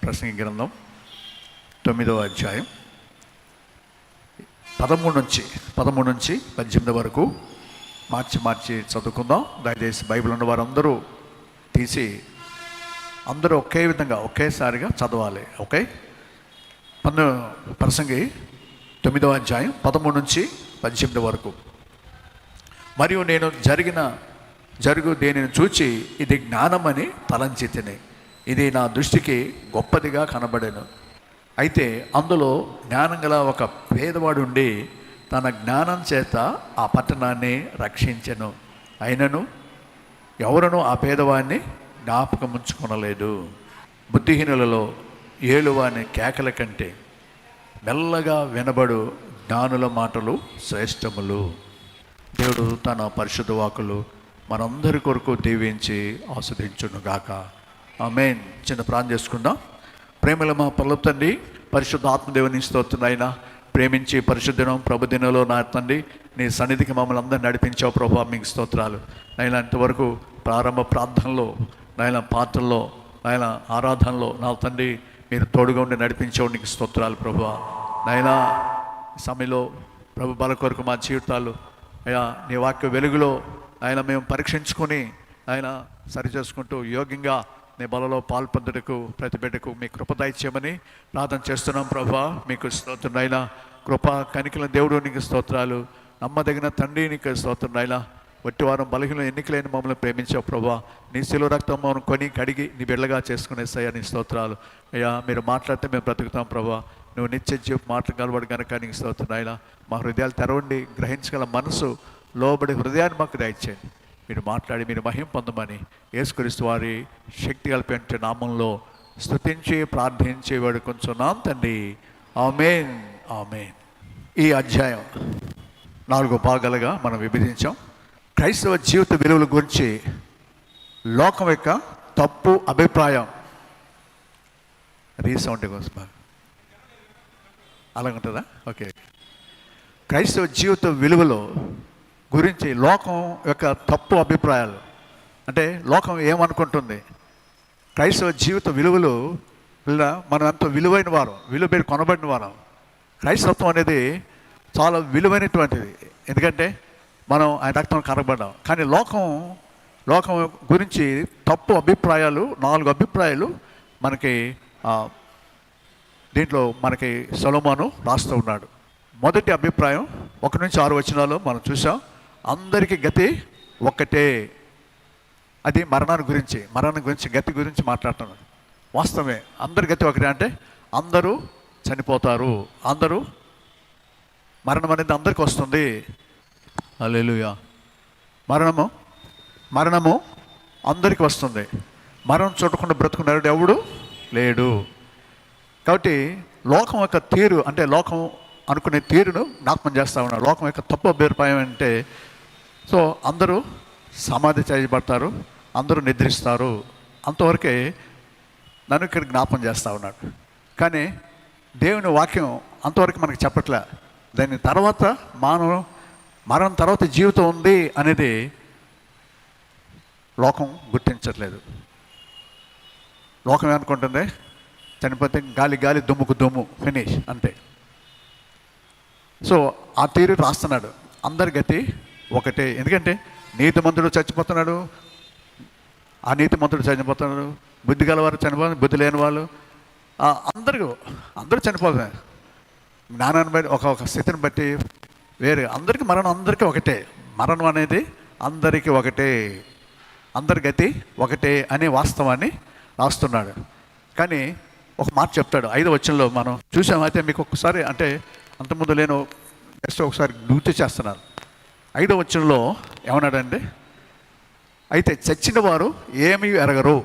ప్రసంగి గ్రంథం 9వ అధ్యాయం 13 నుంచి 18 వరకు మార్చి చదువుకుందాం. దయచేసి బైబిల్ ఉన్న వారందరూ తీసి అందరూ ఒకే విధంగా ఒకేసారిగా చదవాలి. ఓకే, ప్రసంగి 9వ అధ్యాయం 13 నుంచి 18 వరకు. మరియు నేను జరుగు దేనిని చూచి ఇది జ్ఞానమని తలంచి తిని, ఇది నా దృష్టికి గొప్పదిగా కనబడెను. అయితే అందులో జ్ఞానం గల ఒక పేదవాడు ఉండి తన జ్ఞానం చేత ఆ పట్టణాన్ని రక్షించెను. అయినను ఎవరునూ ఆ పేదవాడిని జ్ఞాపకం ఉంచుకొనలేదు. బుద్ధిహీనులలో ఏలువాని కేకల కంటే మెల్లగా వినబడు జ్ఞానుల మాటలు శ్రేష్టములు. దేవుడు తన పరిశుద్ధ వాక్కులు మనందరి కొరకు దీవించి ఆస్వాదించునుగాక. ఆమేన్. చిన్న ప్రార్థన చేసుకుందాం. ప్రేమల మా పరలోక తండ్రి, పరిశుద్ధ ఆత్మదేవుని స్తోత్రులైనా ప్రేమించి పరిశుద్ధనం ప్రభుదినంలో నా తండ్రి నీ సన్నిధికి మమ్మల్ని అందరినీ నడిపించావు ప్రభా, మీకు స్తోత్రాలు. నైనా ఇంతవరకు ప్రారంభ ప్రార్థనలో, నైనా పాత్రల్లో, నైనా ఆరాధనలో నా తండ్రి మీరు తోడుగా ఉండి నడిపించావు, నీకు స్తోత్రాలు ప్రభా. నైనా సమయంలో ప్రభు బల కొరకు మా జీవితాలు అయ్యా నీ వాక్య వెలుగులో ఆయన మేము పరీక్షించుకొని ఆయన సరిచేసుకుంటూ యోగ్యంగా నీ బలలో పాల్పొందుటకు ప్రతి బిడ్డకు మీ కృప దయచేయమని ప్రార్థన చేస్తున్నాం ప్రభా. మీకు స్తోత్రం అయినా కృప కనికల దేవుడు నీకు స్తోత్రాలు. నమ్మదగిన తండ్రి నీకు స్తోత్రం అయినా వట్టివారం బలహీన ఎన్నికలైన మమ్మల్ని ప్రేమించావు ప్రభా. నీ శిలువ రక్తం మమ్మల్ని కొని కడిగి నీ బిడ్డగా చేసుకునేసయ్యా నీ స్తోత్రాలు. అయ్యా మీరు మాట్లాడితే మేము బ్రతుకుతాం ప్రభా. నువ్వు నిత్య జీవ మాటలు కలబడి కనుక నీకు స్తోత్రం అయినా మా హృదయాలు తెరవండి, గ్రహించగల మనసు లోబడి హృదయాన్ని మాకు దయచేయండి. మీరు మాట్లాడి మీరు మహిమ పొందమని యేసుక్రీస్తు వారి శక్తి కలిపే నామంలో స్తుతించి ప్రార్థించి వేడుకొంచున్నాం తండ్రి. ఆమేన్, ఆమేన్. ఈ అధ్యాయం 4 భాగాలుగా మనం విభజించాం. క్రైస్తవ జీవిత విలువల గురించి లోకం యొక్క తప్పు అభిప్రాయం. రీసౌండ్ కోసం అలాగుంటుందా? ఓకే. క్రైస్తవ జీవిత విలువలో గురించి లోకం యొక్క తప్పు అభిప్రాయాలు, అంటే లోకం ఏమనుకుంటుంది, క్రైస్తవ జీవిత విలువలు మనం ఎంతో విలువైన వారం, విలువ పేరు కొనబడిన వారం. క్రైస్తవత్వం అనేది చాలా విలువైనటువంటిది, ఎందుకంటే మనం ఆయన రక్తం కనబడ్డాం. కానీ లోకం గురించి తప్పు అభిప్రాయాలు, 4 అభిప్రాయాలు మనకి దీంట్లో మనకి సొలొమోను రాస్తూ ఉన్నాడు. మొదటి అభిప్రాయం 1 నుంచి 6 వచనాలు మనం చూసాం. అందరికీ గతి ఒక్కటే. అది మరణం గురించి గతి గురించి మాట్లాడుతున్నాడు. వాస్తవమే, అందరి గతి ఒకటే. అంటే అందరూ చనిపోతారు, అందరూ మరణం అనేది అందరికీ వస్తుంది. హల్లెలూయా. మరణము అందరికీ వస్తుంది. మరణం చూడకుండా బ్రతుకున్నాడు ఎవడు లేడు. కాబట్టి లోకం యొక్క తీరు, అంటే లోకం అనుకునే తీరును జ్ఞాపకం చేస్తూ ఉన్నాడు. లోకం యొక్క తప్పు అభిప్రాయం అంటే సో అందరూ సమాధి చేయబడతారు, అందరూ నిద్రిస్తారు, అంతవరకే నన్ను ఇక్కడ జ్ఞాపకం చేస్తూ ఉన్నాడు. కానీ దేవుని వాక్యం అంతవరకు మనకు చెప్పట్లే. దాని తర్వాత మరణం తర్వాత జీవితం ఉంది అనేది లోకం గుర్తించట్లేదు. లోకం ఏమనుకుంటుంది, చనిపోతే గాలి దుమ్ముకు దుమ్ము, ఫినిష్ అంతే. సో ఆ తీరు రాస్తున్నాడు. అందరి గతి ఒకటే. ఎందుకంటే నీతిమంతుడు చచ్చిపోతున్నాడు, అనీతిమంతుడు చనిపోతున్నాడు, బుద్ధి గలవారు చనిపోతున్నారు, బుద్ధి లేని వాళ్ళు అందరూ చనిపోతున్నారు. జ్ఞానాన్ని బట్టి ఒక స్థితిని బట్టి వేరే. అందరికీ మరణం అందరికీ ఒకటే. మరణం అనేది అందరికీ ఒకటే, అందరి గతి ఒకటే అనే వాస్తవాన్ని రాస్తున్నాడు. కానీ ఒక మాట చెప్తాడు 5వ వచనంలో మనం చూసాం. అయితే మీకు ఒకసారి, అంటే అంతకుముందు నేను జస్ట్ ఒకసారి గుర్తు చేస్తున్నాను. 5వ వచనంలో ఏమన్నాడంటే, అయితే చచ్చిన వారు ఏమీ ఎరగరు,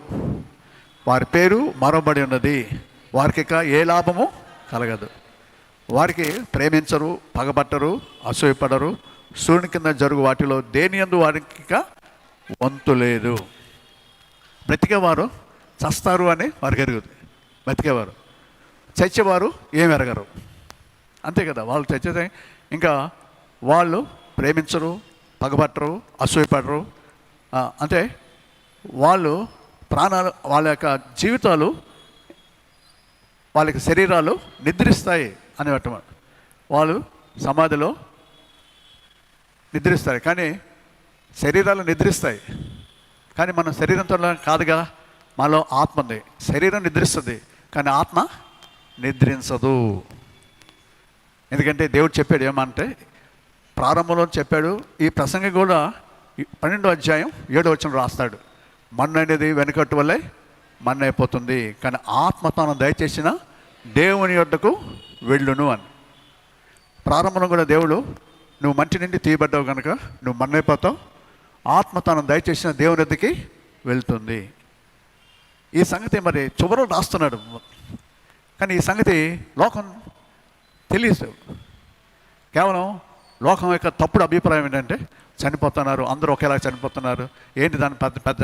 వారి పేరు మరవబడి ఉన్నది, వారికి ఇక ఏ లాభము కలగదు, వారికి ప్రేమించరు, పగబట్టరు, అసూయపడరు, సూర్యుని కింద జరుగు వాటిలో దేని యందు వారికి ఇక వంతు లేదు. బ్రతికేవారు చస్తారు అని వారికి ఎరుగుతుంది. బతికేవారు, చచ్చేవారు ఏమి ఎరగరు, అంతే కదా. వాళ్ళు చచ్చితే ఇంకా వాళ్ళు ప్రేమించరు, పగబట్టరు, అసూయపడరు, అంటే వాళ్ళు ప్రాణాలు, వాళ్ళ యొక్క జీవితాలు వాళ్ళకి శరీరాలు నిద్రిస్తాయి అనేట వాళ్ళు సమాధిలో నిద్రిస్తారు, కానీ శరీరాలు నిద్రిస్తాయి, కానీ మన శరీరంతో కాదుగా, మనలో ఆత్మ ఉంది. శరీరం నిద్రిస్తుంది కానీ ఆత్మ నిద్రించదు. ఎందుకంటే దేవుడు చెప్పాడు ఏమంటే, ప్రారంభంలో చెప్పాడు, ఈ ప్రసంగం కూడా 12వ అధ్యాయం 7వ వచనం రాస్తాడు, మన్ను అనేది వెనుకట్టు వల్లే మన్ను అయిపోతుంది, కానీ ఆత్మ తాను దయచేసిన దేవుని యొద్దకు వెళ్ళును అని. ప్రారంభంలో కూడా దేవుడు, నువ్వు మంచి నుండి తీయబడ్డావు కనుక నువ్వు మన్నైపోతావు, ఆత్మ తాను దయచేసిన దేవుని యొద్దకి వెళ్తుంది. ఈ సంగతి మరి చివరలో రాస్తున్నాడు, కానీ ఈ సంగతి లోకం తెలియదు. కేవలం లోకం యొక్క తప్పుడు అభిప్రాయం ఏంటంటే, చనిపోతున్నారు, అందరూ ఒకేలా చనిపోతున్నారు, ఏంటి దాని పెద్ద పెద్ద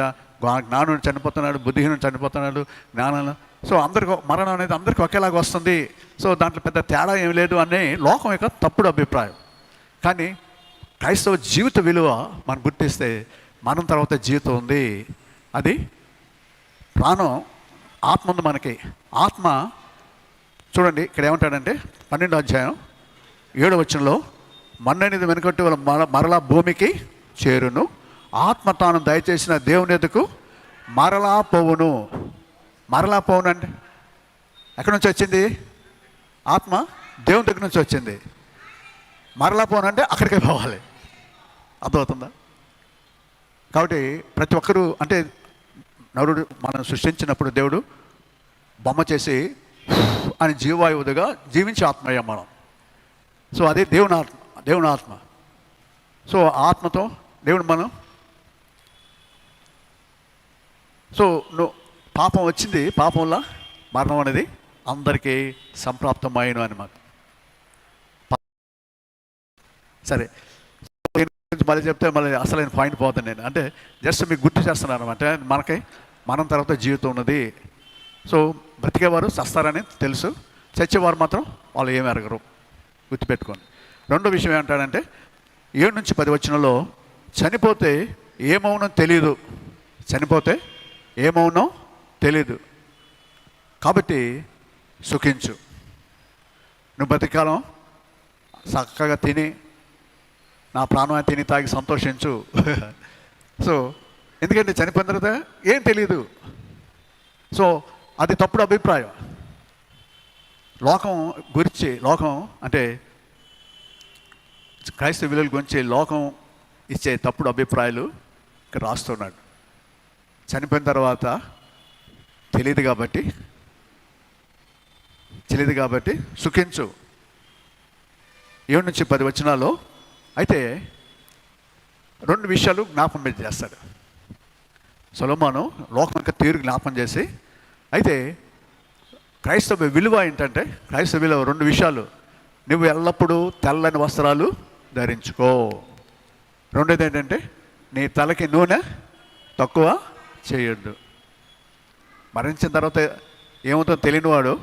జ్ఞానం చనిపోతున్నాడు, బుద్ధిహీనం చనిపోతున్నాడు, జ్ఞానం, సో అందరికి మరణం అనేది అందరికీ ఒకేలాగా వస్తుంది, సో దాంట్లో పెద్ద తేడా ఏం లేదు అనే లోకం యొక్క తప్పుడు అభిప్రాయం. కానీ క్రైస్తవ జీవిత విలువ మనం గుర్తిస్తే, మరణం తర్వాత జీవితం ఉంది. అది ప్రాణం, ఆత్మ ఉంది మనకి. ఆత్మ చూడండి ఇక్కడ ఏమంటాడంటే 12వ అధ్యాయం 7వ వచనంలో, మన్ను అనేది వెనుకట్టు వాళ్ళ మరలా భూమికి చేరును, ఆత్మ తాను దయచేసిన దేవుని ఎదుకు మరలా పోవును. మరలా పోవును అంటే ఎక్కడి నుంచి వచ్చింది? ఆత్మ దేవుని దగ్గర నుంచి వచ్చింది. మరలా పోను అంటే అక్కడికే పోవాలి. అర్థమవుతుందా? కాబట్టి ప్రతి ఒక్కరూ, అంటే నరుడు మనం సృష్టించినప్పుడు దేవుడు బొమ్మ చేసి అని జీవాయువుగా జీవించే ఆత్మయ్యాం మనం. సో అదే దేవుని ఆత్మ. సో ఆత్మతో దేవుడు మనం, సో పాపం వచ్చింది, పాపం వల్ల మరణం అనేది అందరికీ సంప్రాప్తమైన అనమాట. సరే, మళ్ళీ చెప్తే మళ్ళీ అసలైన పాయింట్ పోతాను నేను. అంటే జస్ట్ మీకు గుర్తు చేస్తున్నాను అనమాట. మనకి మనం తర్వాత జీవితం ఉన్నది. సో బ్రతికేవారు చస్తారని తెలుసు, చచ్చేవారు మాత్రం వాళ్ళు ఏమి ఎరగరు, గుర్తుపెట్టుకోండి. రెండో విషయం ఏమంటాడంటే 7 నుంచి 10 వచనంలో, చనిపోతే ఏమవునో తెలీదు, చనిపోతే ఏమవునో తెలీదు, కాబట్టి సుఖించు. నువ్వు బతికాలం చక్కగా తిని, నా ప్రాణం తిని తాగి సంతోషించు. సో ఎందుకంటే చనిపోయిన తర్వాత ఏం తెలియదు. సో అది తప్పుడు అభిప్రాయం. లోకం గురించి, లోకం అంటే క్రైస్తవ విలువల గురించి లోకం ఇచ్చే తప్పుడు అభిప్రాయాలు ఇక్కడ రాస్తున్నాడు. చనిపోయిన తర్వాత తెలియదు కాబట్టి సుఖించు. 7 నుంచి 10 వచనాల్లో అయితే 2 విషయాలు జ్ఞాపకం చేస్తాడు సొలొమోను, లోకం యొక్క తీరు జ్ఞాపకం చేసి. అయితే క్రైస్తవ విలువ ఏంటంటే, క్రైస్తవ విలువ 2 విషయాలు. నువ్వు ఎల్లప్పుడూ తెల్లని వస్త్రాలు ధరించుకో. రెండోది ఏంటంటే, నీ తలకి నూనె తక్కువ చేయొద్దు. మరణించిన తర్వాత ఏమవుతుందో తెలియనివాడు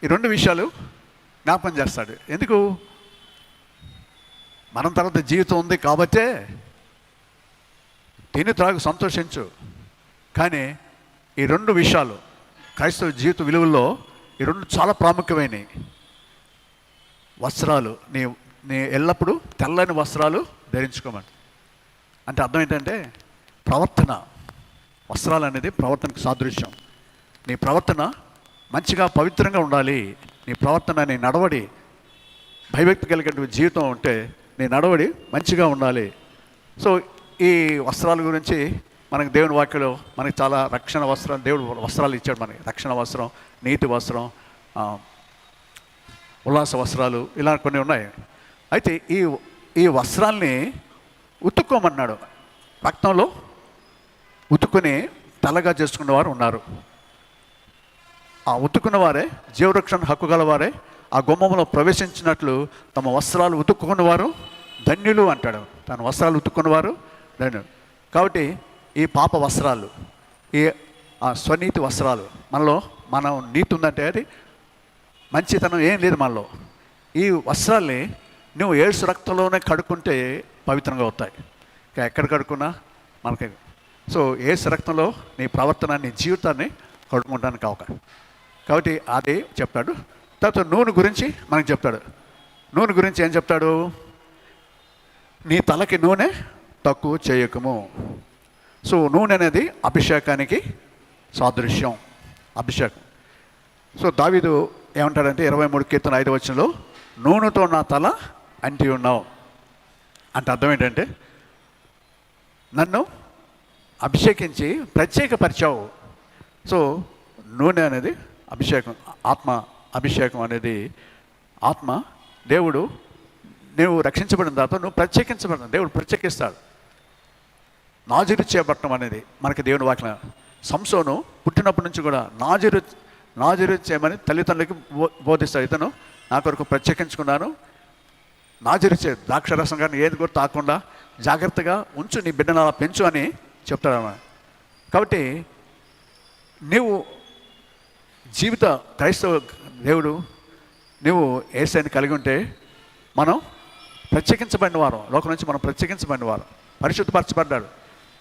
ఈ 2 విషయాలు జ్ఞాపకం చేస్తాడు. ఎందుకు? మనం తర్వాత జీవితం ఉంది కాబట్టే తిని త్రాగు సంతోషించు. కానీ ఈ 2 విషయాలు క్రైస్తవ జీవిత విలువల్లో ఈ 2 చాలా ప్రాముఖ్యమైనవి. వస్త్రాలు, నీ ఎల్లప్పుడూ తెల్లని వస్త్రాలు ధరించుకోమని. అంటే అర్థం ఏంటంటే ప్రవర్తన. వస్త్రాలు అనేది ప్రవర్తనకు సాదృశ్యం. నీ ప్రవర్తన మంచిగా పవిత్రంగా ఉండాలి. నీ ప్రవర్తన, నీ నడవడి భయభక్తి కలిగిన జీవితం ఉంటే నీ నడవడి మంచిగా ఉండాలి. సో ఈ వస్త్రాల గురించి మనకు దేవుని వాక్యలో మనకి చాలా రక్షణ వస్త్రాలు, దేవుడు వస్త్రాలు ఇచ్చాడు మనకి. రక్షణ వస్త్రం, నీతి వస్త్రం, ఉల్లాస వస్త్రాలు, ఇలా కొన్ని ఉన్నాయి. అయితే ఈ వస్త్రాల్ని ఉతుక్కోమన్నాడు. రక్తంలో ఉతుక్కుని తెల్లగా చేసుకున్నవారు ఉన్నారు. ఆ ఉతుక్కున్న వారే జీవరక్షణ హక్కు గలవారే ఆ గుమ్మంలో ప్రవేశించినట్లు తమ వస్త్రాలు ఉతుక్కున్నవారు ధన్యులు అంటాడు. తన వస్త్రాలు ఉతుక్కున్నవారు ధన్యులు. కాబట్టి ఈ పాప వస్త్రాలు, ఈ స్వనీతి వస్త్రాలు, మనం నీతి ఉందంటే అది మంచితనం ఏం లేదు మనలో. ఈ వస్త్రాల్ని నువ్వు యేసు రక్తంలోనే కడుక్కుంటే పవిత్రంగా అవుతాయి. ఇంకా ఎక్కడ కడుక్కున్నా మనకి. సో యేసు రక్తంలో నీ ప్రవర్తన, నీ జీవితాన్ని కడుక్కుంటానికి అవకాశం. కాబట్టి అది చెప్తాడు. తర్వాత నూనె గురించి మనకు చెప్తాడు. నూనె గురించి ఏం చెప్తాడు? నీ తలకి నూనె తక్కువ చేయకము. సో నూనె అనేది అభిషేకానికి సాదృశ్యం, అభిషేకం. సో దావీదు ఏమంటాడంటే 23:5 నూనెతో నా తల అంటి ఉన్నావు అంటే అర్థం ఏంటంటే, నన్ను అభిషేకించి ప్రత్యేకపరిచావు. సో నూనె అనేది అభిషేకం, ఆత్మ అభిషేకం అనేది ఆత్మ. దేవుడు నువ్వు రక్షించబడిన తర్వాత నువ్వు ప్రత్యేకించబడిన దేవుడు ప్రత్యేకిస్తాడు. నాజీరు చేయబడటం అనేది మనకి దేవుని వాక్యం. సంసోను పుట్టినప్పటి నుంచి కూడా నాజీరు చేయమని తల్లిదండ్రులకి బోధిస్తాడు. ఇతను నా కొరకు ప్రత్యేకించుకున్నాను, నాజీరు చే, ద్రాక్షరసం కానీ ఏది కూడా తాకుండా జాగ్రత్తగా ఉంచు, నీ బిడ్డను అలా పెంచు అని చెప్తాడు అన్నమాట. కాబట్టి నువ్వు జీవిత క్రైస్తవ దేవుడు నువ్వు యేసుని కలిగి ఉంటే మనం ప్రత్యేకించబడిన వారు, లోకం నుంచి మనం ప్రత్యేకించబడిన వారు, పరిశుద్ధపరచబడ్డాడు.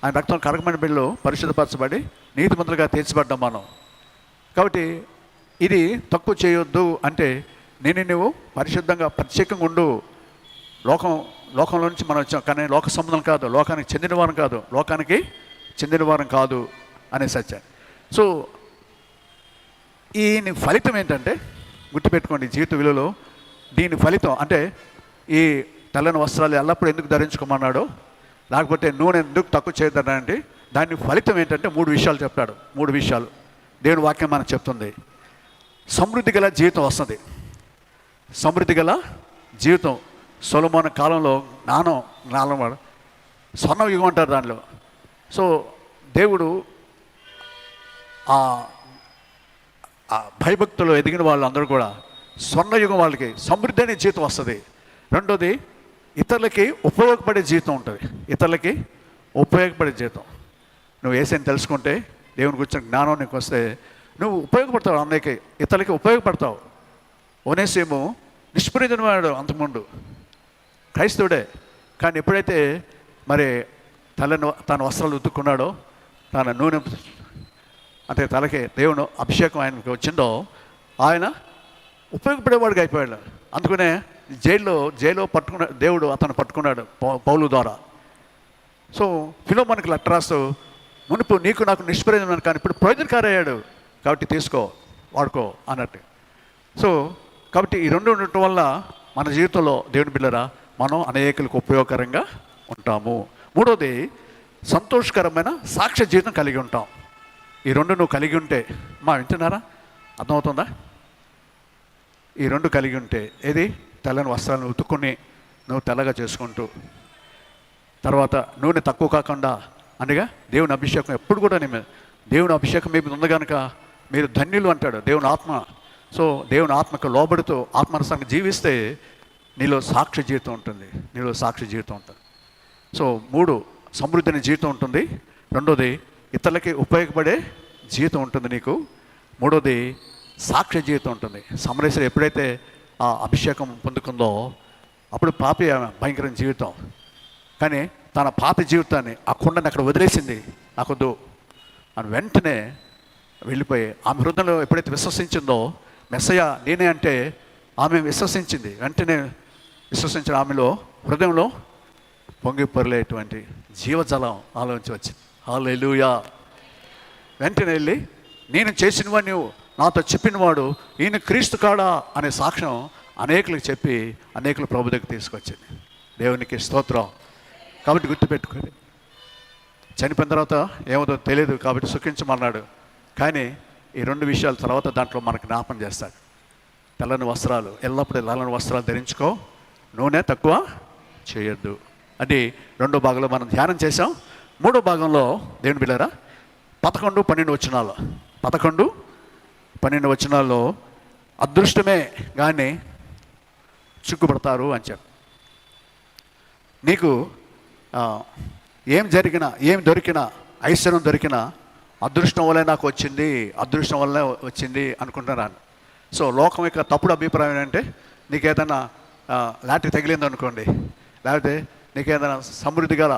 ఆయన రక్తం కరగమైన బిడ్డలో పరిశుద్ధపరచబడి నీతిమంతులుగా తీర్చబడ్డాం మనం. కాబట్టి ఇది తక్కువ చేయొద్దు అంటే నువ్వు పరిశుద్ధంగా ప్రత్యేకంగా ఉండు. లోకంలో నుంచి మనం వచ్చాం, కానీ లోక సంబంధం కాదు, లోకానికి చెందిన వారం కాదు అనే సత్యం. సో ఈ ఫలితం ఏంటంటే, గుర్తుపెట్టుకోండి జీవిత విలువలో దీని ఫలితం అంటే, ఈ తెల్లని వస్త్రాలు ఎల్లప్పుడూ ఎందుకు ధరించుకోమన్నాడో, లేకపోతే నూనె ఎందుకు తక్కువ చేయొద్దనంటే దాని ఫలితం ఏంటంటే 3 విషయాలు చెప్తాడు. 3 విషయాలు దేవుని వాక్యం మనకు చెప్తుంది. సమృద్ధి గల జీవితం వస్తుంది. సమృద్ధి గల జీవితం. సొలొమోను కాలంలో జ్ఞానం స్వర్ణ యుగం అంటారు దానిలో. సో దేవుడు ఆ భయభక్తులు ఎదిగిన వాళ్ళందరూ కూడా స్వర్ణయుగం, వాళ్ళకి సమృద్ధి అనే జీవితం వస్తుంది. రెండోది ఇతరులకి ఉపయోగపడే జీవితం ఉంటుంది. ఇతరులకి ఉపయోగపడే జీవితం. నువ్వు యేసుని తెలుసుకుంటే, దేవుని గురించిన జ్ఞానం నీకు వస్తే నువ్వు ఉపయోగపడతావు, అందరికీ ఇతరులకి ఉపయోగపడతావు. ఒనేసిము నిష్ప్రయోజనవాడు, అంతకుముందు క్రైస్తవుడే, కానీ ఎప్పుడైతే మరి తన వస్త్రాలు ఉతుక్కున్నాడో, తన నూనె అంటే తలకి దేవుని అభిషేకం ఆయనకి వచ్చిందో, ఆయన ఉపయోగపడేవాడిగా అయిపోయాడు. అందుకనే జైల్లో దేవుడు అతను పట్టుకున్నాడు పౌలు ద్వారా. సో ఫిలోమోనుకి లెటర్ రాస్తూ, మునుపు నీకు నాకు నిష్ప్రయోజనం కానీ ఇప్పుడు ప్రయోజనకారయ్యాడు, కాబట్టి తీసుకో, వాడుకో అన్నట్టు. సో కాబట్టి ఈ రెండు ఉండటం వల్ల మన జీవితంలో దేవుని బిడ్డలారా మనం అనేకులకు ఉపయోగకరంగా ఉంటాము. మూడోది సంతోషకరమైన సాక్ష్య జీవితం కలిగి ఉంటాం. ఈ రెండు నువ్వు కలిగి ఉంటే, వింటున్నారా, అర్థమవుతుందా? ఈ రెండు కలిగి ఉంటే, ఏది తెల్లని వస్త్రాలను ఉతుక్కుని నువ్వు తెల్లగా చేసుకుంటూ, తర్వాత నూనె తక్కువ కాకుండా అనగా దేవుని అభిషేకం ఎప్పుడు కూడా దేవుని అభిషేకం మీ మీద ఉంది కనుక మీరు ధన్యులు అంటాడు దేవుని ఆత్మ. సో దేవుని ఆత్మకు లోబడుతూ ఆత్మానుసారంగా జీవిస్తే నీలో సాక్షి జీవితం ఉంటుంది. సో 3 సమృద్ధి అనే జీవితం ఉంటుంది. రెండోది ఇతరులకి ఉపయోగపడే జీవితం ఉంటుంది నీకు. మూడోది సాక్ష్య జీవితం ఉంటుంది. సమరేశ్వరి ఎప్పుడైతే ఆ అభిషేకం పొందుకుందో అప్పుడు పాపి భయంకరమైన జీవితం, కానీ తన పాప జీవితాన్ని ఆ కుండని అక్కడ వదిలేసింది. నాకొద్దు అని వెంటనే వెళ్ళిపోయి ఆమె హృదయంలో ఎప్పుడైతే విశ్వసించిందో, మెస్సయ్య నేనే అంటే ఆమె విశ్వసించింది. వెంటనే విశ్వసించిన ఆమెలో హృదయంలో పొంగి పొరలేటువంటి జీవజలం ఆలోచించి వచ్చింది. హల్లెలూయా. వెంటనే వెళ్ళి నేను చేసినవాడు నువ్వు నాతో చెప్పినవాడు ఈయన క్రీస్తు కాడా అనే సాక్ష్యం అనేకులకు చెప్పి అనేకులు ప్రభు దగ్గర తీసుకొచ్చింది. దేవునికి స్తోత్రం. కాబట్టి గుర్తుపెట్టుకోండి, చనిపోయిన తర్వాత ఏమవుతుందో తెలియదు కాబట్టి సుఖించమన్నాడు. కానీ ఈ 2 విషయాల తర్వాత దాంట్లో మనకు జ్ఞాపం చేస్తాడు. తెల్లని వస్త్రాలు, ఎల్లప్పుడూ తెల్లని వస్త్రాలు ధరించుకో, నూనె తక్కువ చేయొద్దు. అది 2వ భాగంలో మనం ధ్యానం చేసాం. 3వ భాగంలో దేవుని బిడ్డలారా 11, 12 వచనాల్లో అదృష్టమే కానీ చిక్కుపడతారు అని చెప్పి, నీకు ఏం జరిగినా, ఏం దొరికినా, ఐశ్వర్యం దొరికినా అదృష్టం వల్లే నాకు వచ్చింది అనుకుంటున్నాను. సో లోకం యొక్క తప్పుడు అభిప్రాయం ఏంటంటే, నీకు ఏదైనా లాటరీ తగిలింది అనుకోండి, లేకపోతే నీకు ఏదైనా సమృద్ధి గల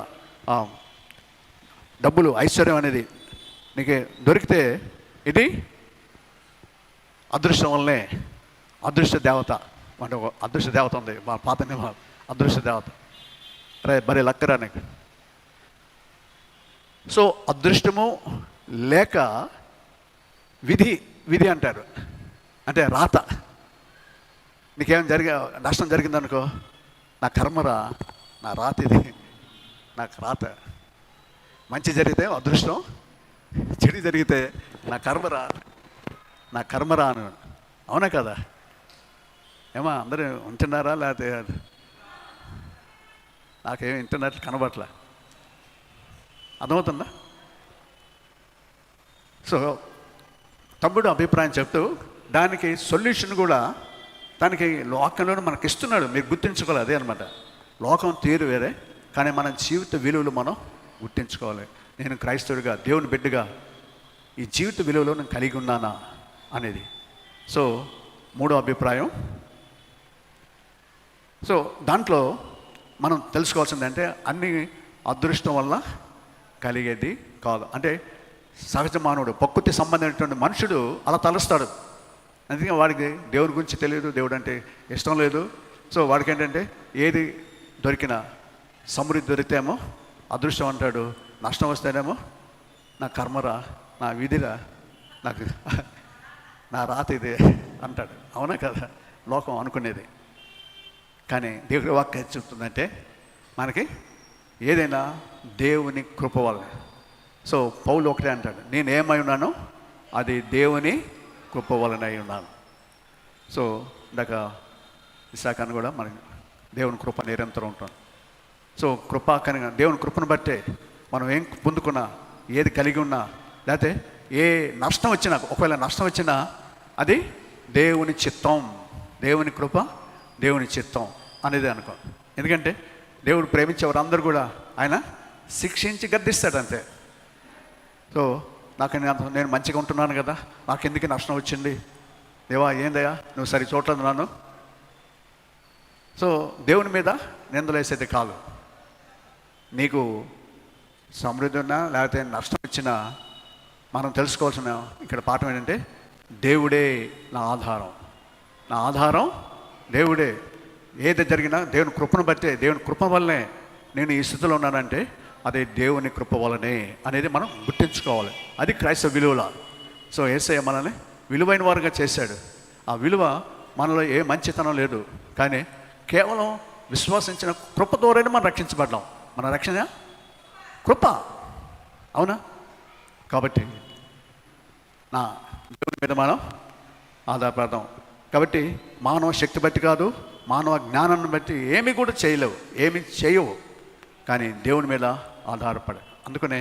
డబ్బులు, ఐశ్వర్యం అనేది నీకు దొరికితే ఇది అదృష్టం వల్లనే. అదృష్ట దేవత అంటే ఒక అదృష్ట దేవత ఉంది మా పాత నియమాలు. అదృష్ట దేవత రే మరి లక్కరా నీకు. సో అదృష్టము లేక విధి అంటారు, అంటే రాత. నీకేం నష్టం జరిగిందనుకో, నా కర్మరా, నా రాత ఇది, నాకు రాత. మంచి జరిగితే అదృష్టం, చెడు జరిగితే నా కర్మరా అని. అవునా కదా? ఏమా అందరూ ఉంటున్నారా? లేకపోతే నాకేమి ఇంటర్నెట్ కనబట్ల. అర్థమవుతుందా? సో తమ్ముడు అభిప్రాయం చెప్తూ దానికి సొల్యూషన్ కూడా దానికి లోకంలో మనకి ఇస్తున్నాడు. మీరు గుర్తించుకోవాలి. అదే అనమాట, లోకం తీరు వేరే, కానీ మన జీవిత విలువలు మనం గుర్తించుకోవాలి. నేను క్రైస్తవుడిగా, దేవుని బిడ్డగా ఈ జీవిత విలువలు నేను కలిగి ఉన్నానా అనేది. సో మూడో అభిప్రాయం. సో దాంట్లో మనం తెలుసుకోవాల్సిందంటే అన్ని అదృష్టం వల్ల కలిగేది కాదు. అంటే సహజ మానవుడు, ప్రకృతి సంబంధమైనటువంటి మనుషుడు అలా తలుస్తాడు. అందుకే వాడికి దేవుడి గురించి తెలియదు, దేవుడు అంటే ఇష్టం లేదు. సో వాడికి ఏంటంటే ఏది దొరికినా, సమృద్ధి దొరికితేమో అదృష్టం అంటాడు, నష్టం వస్తేనేమో నా కర్మరా, నా విధిరా, నాకు నా రాత ఇదే అంటాడు. అవునా కదా? లోకం అనుకునేది. కానీ దేవుడి వాక్యం చెప్తుందంటే మనకి ఏదైనా దేవుని కృప వల్ల. సో పౌలు ఒకటే అంటాడు, నేను ఏమై ఉన్నానో అది దేవుని కృప వలన అయి ఉన్నాను. సో ఇందాక విశాఖను కూడా మనకి దేవుని కృప నిరంతరం ఉంటుంది. సో కృప కనుక దేవుని కృపను బట్టే మనం ఏం పొందుకున్నా, ఏది కలిగి ఉన్నా, లేకపోతే ఏ నష్టం వచ్చినా, ఒకవేళ నష్టం వచ్చినా అది దేవుని చిత్తం, దేవుని కృప, దేవుని చిత్తం అనేది అనుకో. ఎందుకంటే దేవుడు ప్రేమించే వారందరూ కూడా ఆయన శిక్షించి గద్దిస్తాడు అంతే. సో నేను మంచిగా ఉంటున్నాను కదా, నాకు ఎందుకు నష్టం వచ్చింది దేవా, ఏందయ్యా నువ్వు సరి చూడలేదు నన్ను. సో దేవుని మీద నిందలేసేది కాదు. నీకు సమృద్ధి ఉన్నా లేకపోతే నష్టం వచ్చినా మనం తెలుసుకోవాల్సిన ఇక్కడ పాఠం ఏంటంటే దేవుడే నా ఆధారం దేవుడే. ఏది జరిగినా దేవుని కృపను బట్టే, దేవుని కృప వల్లనే నేను ఈ స్థితిలో ఉన్నానంటే అదే దేవుని కృప వల్లనే అనేది మనం గుర్తించుకోవాలి. అది క్రైస్తవ విలువల. సో యేసయ్య మనల్ని విలువైన వారుగా చేశాడు. ఆ విలువ మనలో ఏ మంచితనం లేదు, కానీ కేవలం విశ్వాసించిన కృప ద్వారానే మనం రక్షించబడ్డాం. మన రక్షణ కృప, అవునా? కాబట్టి నా దేవుని మీద మనం ఆధారపడదాం. కాబట్టి మానవ శక్తి బట్టి కాదు, మానవ జ్ఞానాన్ని బట్టి ఏమి కూడా చేయలేవు, ఏమి చేయవు, కానీ దేవుని మీద ఆధారపడ. అందుకనే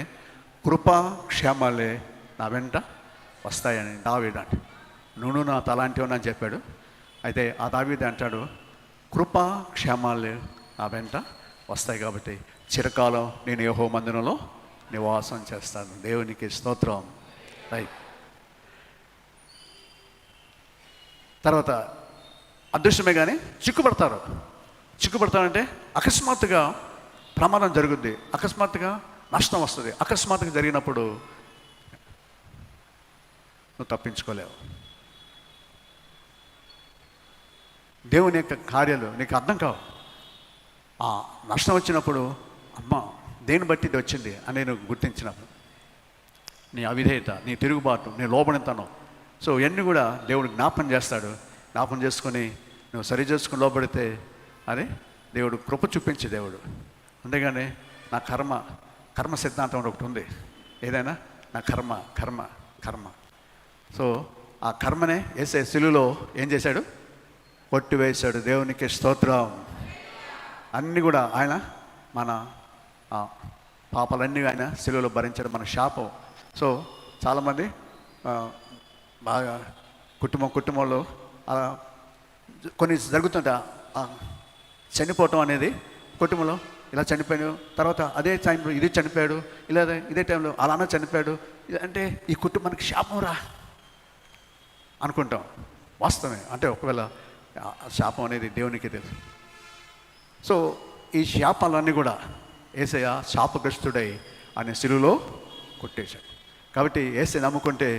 కృపా క్షేమాలే నా వెంట వస్తాయని దావీదు అంటే, నువ్వు నా తలాంటివి అని చెప్పాడు. అయితే ఆ దావీదు అంటాడు, కృపా క్షేమాలే నా వెంట వస్తాయి కాబట్టి చిరకాలం నేను యెహోవా మందిరంలో నివాసం చేస్తాను. దేవునికి స్తోత్రం. రైట్. తర్వాత అదృష్టమే కానీ చిక్కుపడతారంటే అకస్మాత్తుగా ప్రమాదం జరుగుద్ది, అకస్మాత్తుగా నష్టం వస్తుంది. అకస్మాత్తుగా జరిగినప్పుడు నువ్వు తప్పించుకోలేవు. దేవుని యొక్క కార్యాలు నీకు అర్థం కావు. ఆ నష్టం వచ్చినప్పుడు అమ్మ దేని బట్టి ఇది వచ్చింది అని నేను గుర్తించినప్పుడు, నీ అవిధేయత, నీ తిరుగుబాటు, నీ లోబడితనం, సో ఇవన్నీ కూడా దేవుడు జ్ఞాపకం చేస్తాడు. జ్ఞాపకం చేసుకొని నువ్వు సరి చేసుకుని లోబడితే అని దేవుడు కృప చూపించే దేవుడు. అంతేగాని నా కర్మ సిద్ధాంతం ఒకటి ఉంది. ఏదైనా నా కర్మ. సో ఆ కర్మనే యేసయ్య శిలువలో ఏం చేశాడు? కొట్టివేశాడు. దేవునికి స్తోత్రం. అన్నీ కూడా ఆయన మన పాపాలన్నీ ఆయన శిలువలో భరించాడు, మన శాపం. సో చాలామంది బాగా కుటుంబంలో కొన్ని జరుగుతుంటా, చనిపోవటం అనేది కుటుంబంలో ఇలా చనిపోయాడు, తర్వాత అదే టైంలో ఇది చనిపోయాడు, ఇలా ఇదే టైంలో అలానే చనిపోయాడు, అంటే ఈ కుటుంబానికి శాపం రా అనుకుంటాం. వాస్తవమే. అంటే ఒకవేళ శాపం అనేది దేవునికి తెలుసు. సో ఈ శాపాలన్నీ కూడా యేసయ్య శాపగ్రస్తుడై ఆయన శిలువలో కొట్టేశాడు. కాబట్టి యేసయ్య నమ్ముకుంటే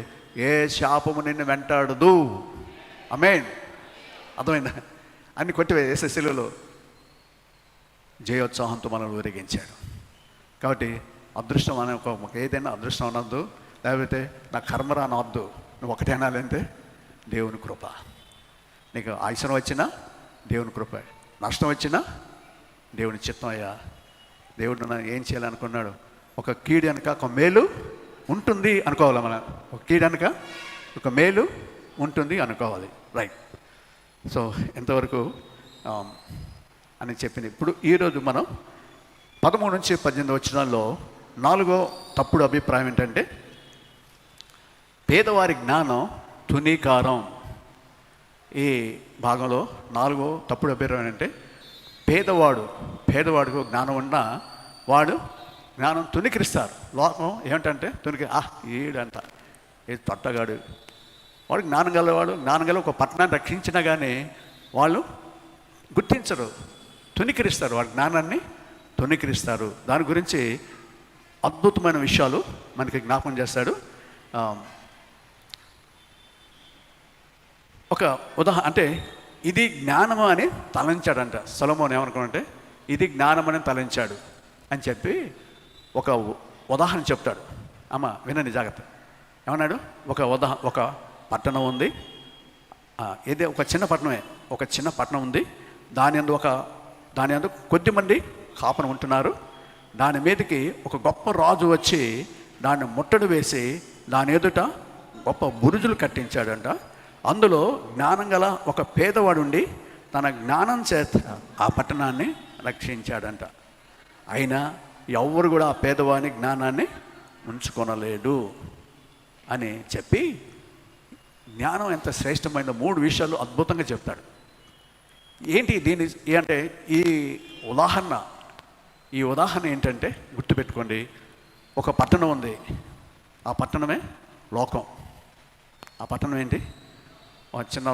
ఏ శాపము నిన్ను వెంటాడదు. ఆమేన్. అర్థమైందా? అన్ని కొట్టివేసే శిలువలో జయోత్సాహంతో మనల్ని ఊరేగించాడు. కాబట్టి అదృష్టం అనే ఒక ఏదైనా అదృష్టం అనొద్దు, లేకపోతే నా కర్మరా అనొద్దు. నువ్వు ఒకటే అనాలంటే దేవుని కృప. నీకు ఆయుషం వచ్చినా దేవుని కృప, నష్టం వచ్చినా దేవుని చిత్తం. అయ్యా దేవుడు నన్ను ఏం చేయాలనుకున్నాడు, ఒక కీడు అనక ఒక మేలు ఉంటుంది అనుకోవాలి. మనం ఒక కీడు అనక ఒక మేలు ఉంటుంది అనుకోవాలి. రైట్. సో ఎంతవరకు అని చెప్పింది. ఇప్పుడు ఈరోజు మనం 13 నుంచి 18 వచనాల్లో 4వ తప్పుడు అభిప్రాయం ఏంటంటే, పేదవారి జ్ఞానం తునీకారం. ఈ భాగంలో 4వ తప్పుడు అభిప్రాయం అంటే, పేదవాడికి జ్ఞానం ఉన్నా వాడు జ్ఞానం తునికరిస్తారు. లోకం ఏమిటంటే ఈడంట ఏ తొట్టగాడు, వాడు జ్ఞానం గల ఒక పట్టణాన్ని రక్షించినా కానీ వాళ్ళు గుర్తించరు, తునికరిస్తారు, వాడి జ్ఞానాన్ని తునికరిస్తారు. దాని గురించి అద్భుతమైన విషయాలు మనకి జ్ఞాపకం చేస్తాడు. ఒక ఉదాహరణ అంటే, ఇది జ్ఞానము అని తలంచాడంట సొలొమోను. ఏమనుకోనంటే ఇది జ్ఞానమని తలంచాడు అని చెప్పి ఒక ఉదాహరణ చెప్తాడు. అమ్మ వినండి జాగ్రత్త. ఏమన్నాడు? ఒక పట్టణం ఉంది. ఏదే ఒక చిన్న పట్టణం ఉంది. దాని అందు కొద్దిమంది కాపురం ఉంటున్నారు. దాని మీదకి ఒక గొప్ప రాజు వచ్చి దాన్ని ముట్టడి వేసి దాని ఎదుట గొప్ప బురుజులు కట్టించాడంట. అందులో జ్ఞానం గల ఒక పేదవాడుండి తన జ్ఞానం చేత ఆ పట్టణాన్ని రక్షించాడంట. అయినా ఎవరు కూడా ఆ పేదవాని జ్ఞానాన్ని ఉంచుకొనలేడు అని చెప్పి జ్ఞానం ఎంత శ్రేష్టమైన 3 విషయాలు అద్భుతంగా చెప్తాడు. ఏంటి దీని అంటే ఈ ఉదాహరణ ఏంటంటే, గుర్తుపెట్టుకోండి, ఒక పట్టణం ఉంది. ఆ పట్టణమే లోకం. ఆ పట్టణం ఏంటి? ఒక చిన్న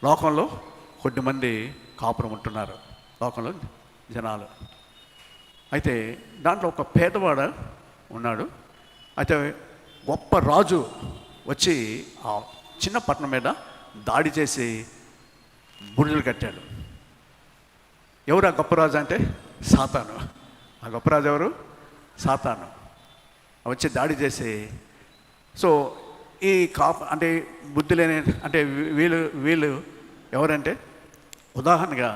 లోకంలో కొద్దిమంది కాపురం ఉంటున్నారు, లోకంలో జనాలు. అయితే దాంట్లో ఒక పేదవాడు ఉన్నాడు. అయితే గొప్ప రాజు వచ్చి ఆ చిన్న పట్టణం మీద దాడి చేసి బురుజులు కట్టాడు. ఎవరు ఆ గొప్ప రాజు అంటే? సాతాను. ఆ గొప్ప రాజు ఎవరు? సాతాను. వచ్చి దాడి చేసి, సో ఈ అంటే బుద్ధి లేని అంటే వీళ్ళు ఎవరంటే, ఉదాహరణగా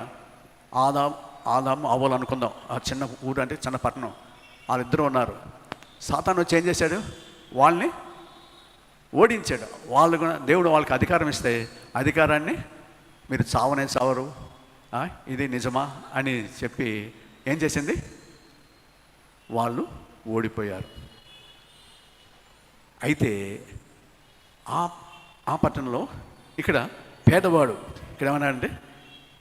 ఆదాము అవ్వలు అనుకుందాం. ఆ చిన్న ఊరు అంటే చిన్న పట్టణం, వాళ్ళిద్దరూ ఉన్నారు. సాతాను వచ్చి ఏం చేశాడు? వాళ్ళని ఓడించాడు. వాళ్ళు కూడా దేవుడు వాళ్ళకి అధికారం ఇస్తే అధికారాన్ని మీరు చావరు, ఇది నిజమా అని చెప్పి ఏం చేసింది? వాళ్ళు ఓడిపోయారు. అయితే ఆ పట్టణంలో ఇక్కడ పేదవాడు, ఇక్కడ ఏమన్నాడంటే,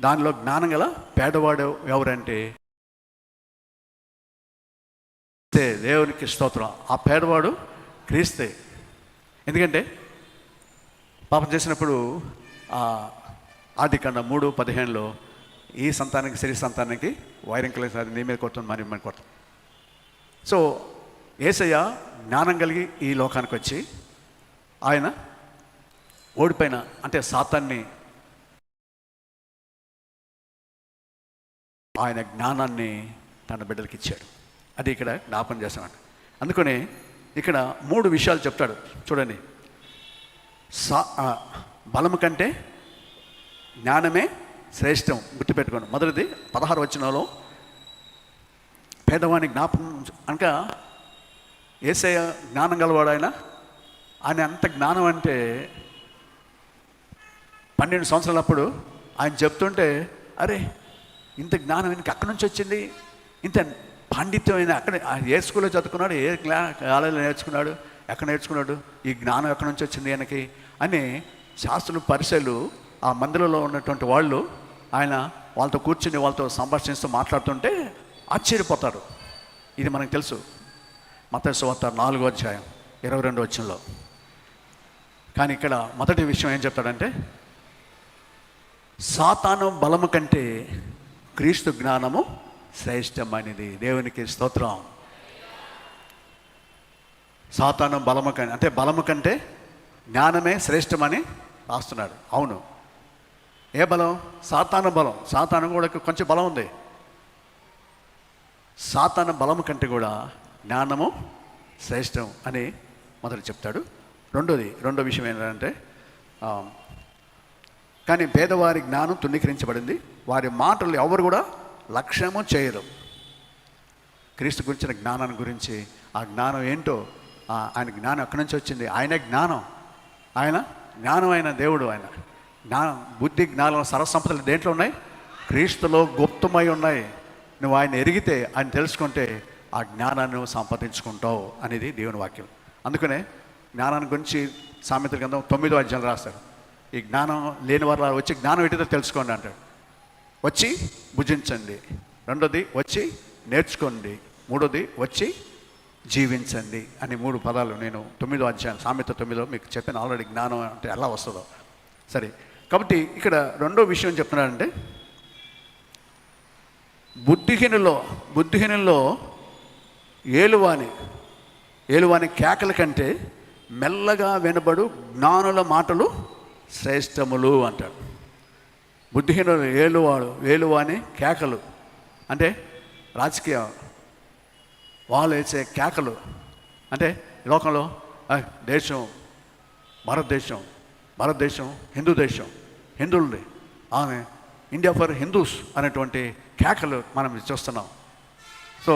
దానిలో జ్ఞానం గల పేదవాడు ఎవరంటే దేవునికి స్తోత్రం. ఆ పేదవాడు క్రీస్తే. ఎందుకంటే పాపం చేసినప్పుడు ఆదికాండం 3:15లో ఈ సంతానానికి శరీర సంతానానికి వైరం కలిగి నీ మీద కొడుతుంది, మరి మీద కొడుతుంది. సో యేసయ్య జ్ఞానం కలిగి ఈ లోకానికి వచ్చి ఆయన ఓడిపోయిన అంటే సాతాన్ని ఆయన జ్ఞానాన్ని తన బిడ్డలకి ఇచ్చాడు. అది ఇక్కడ జ్ఞాపం చేస్తామంట. అందుకని ఇక్కడ 3 విషయాలు చెప్తాడు చూడండి. బలము కంటే జ్ఞానమే శ్రేష్టం. గుర్తుపెట్టుకోండి. మొదటిది 16 వచనంలో పేదవాని జ్ఞాపకం అనక యేసయ్య జ్ఞానం గలవాడు. ఆయన అంత జ్ఞానం అంటే 12 సంవత్సరాలప్పుడు ఆయన చెప్తుంటే, అరే ఇంత జ్ఞానం ఈయనకి అక్కడి నుంచి వచ్చింది, ఇంత పాండిత్యమైన అక్కడ ఏ స్కూల్లో చదువుకున్నాడు, ఏ కాలేజీలో నేర్చుకున్నాడు, ఎక్కడ నేర్చుకున్నాడు, ఈ జ్ఞానం ఎక్కడి నుంచి వచ్చింది ఈయనకి అని శాస్త్రులు పరిచయులు ఆ మందిరంలో ఉన్నటువంటి వాళ్ళు ఆయన వాళ్ళతో కూర్చుని వాళ్ళతో సంభాషిస్తూ మాట్లాడుతుంటే ఆశ్చర్యపోతారు. ఇది మనకు తెలుసు. మత్తయి సువార్త 4వ అధ్యాయం 22వ వచనంలో. కానీ ఇక్కడ మొదటి విషయం ఏం చెప్తాడంటే, సాతాను బలము కంటే క్రీస్తు జ్ఞానము శ్రేష్టమైనది. దేవునికి స్తోత్రం. సాతాను బలము కంటే, అంటే బలము కంటే జ్ఞానమే శ్రేష్టమని రాస్తున్నాడు. అవును, ఏ బలం? సాతాను బలం. సాతాను కూడా కొంచెం బలం ఉంది. సాతాను బలము కంటే కూడా జ్ఞానము శ్రేష్టం అని మొదలు చెప్తాడు. రెండో విషయం ఏంటంటే, కానీ పేదవారి జ్ఞానం తుణీకరించబడింది, వారి మాటలు ఎవరు కూడా లక్ష్యము చేయరు. క్రీస్తు గురించిన జ్ఞానాన్ని గురించి, ఆ జ్ఞానం ఏంటో, ఆయన జ్ఞానం ఎక్కడి నుంచి వచ్చింది? ఆయనే జ్ఞానం. ఆయన జ్ఞానం, అయిన దేవుడు. ఆయన జ్ఞానం, బుద్ధి, జ్ఞానం, సర్వసంపదలు దేంట్లో ఉన్నాయి? క్రీస్తులో గుప్తమై ఉన్నాయి. నువ్వు ఆయన ఎరిగితే, ఆయన తెలుసుకుంటే ఆ జ్ఞానాన్ని నువ్వు సంపాదించుకుంటావు అనేది దేవుని వాక్యం. అందుకనే జ్ఞానాన్ని గురించి సామెతల గ్రంథం 9వ అధ్యాయం రాస్తాడు. ఈ జ్ఞానం లేని వారు వచ్చి జ్ఞానం ఏంటో తెలుసుకోండి అంటాడు. వచ్చి భుజించండి, రెండోది వచ్చి నేర్చుకోండి, మూడోది వచ్చి జీవించండి అని 3 పదాలు నేను 9వ అధ్యాయం సామెత 9లో మీకు చెప్పాను ఆల్రెడీ. జ్ఞానం అంటే ఎలా వస్తుందో. సరే, కాబట్టి ఇక్కడ రెండో విషయం చెప్తున్నాడంటే, బుద్ధిహీనుల్లో ఏలువాని కేకల కంటే మెల్లగా వినబడు జ్ఞానుల మాటలు శ్రేష్టములు అంటాడు. బుద్ధిహీనులు ఏలువాని కేకలు అంటే రాజకీయ వాళ్ళు వేసే కేకలు అంటే లోకంలో దేశం భారతదేశం హిందూ దేశం, హిందువులది, ఆమె ఇండియా ఫర్ హిందూస్ అనేటువంటి కేకలు మనం చూస్తున్నాం. సో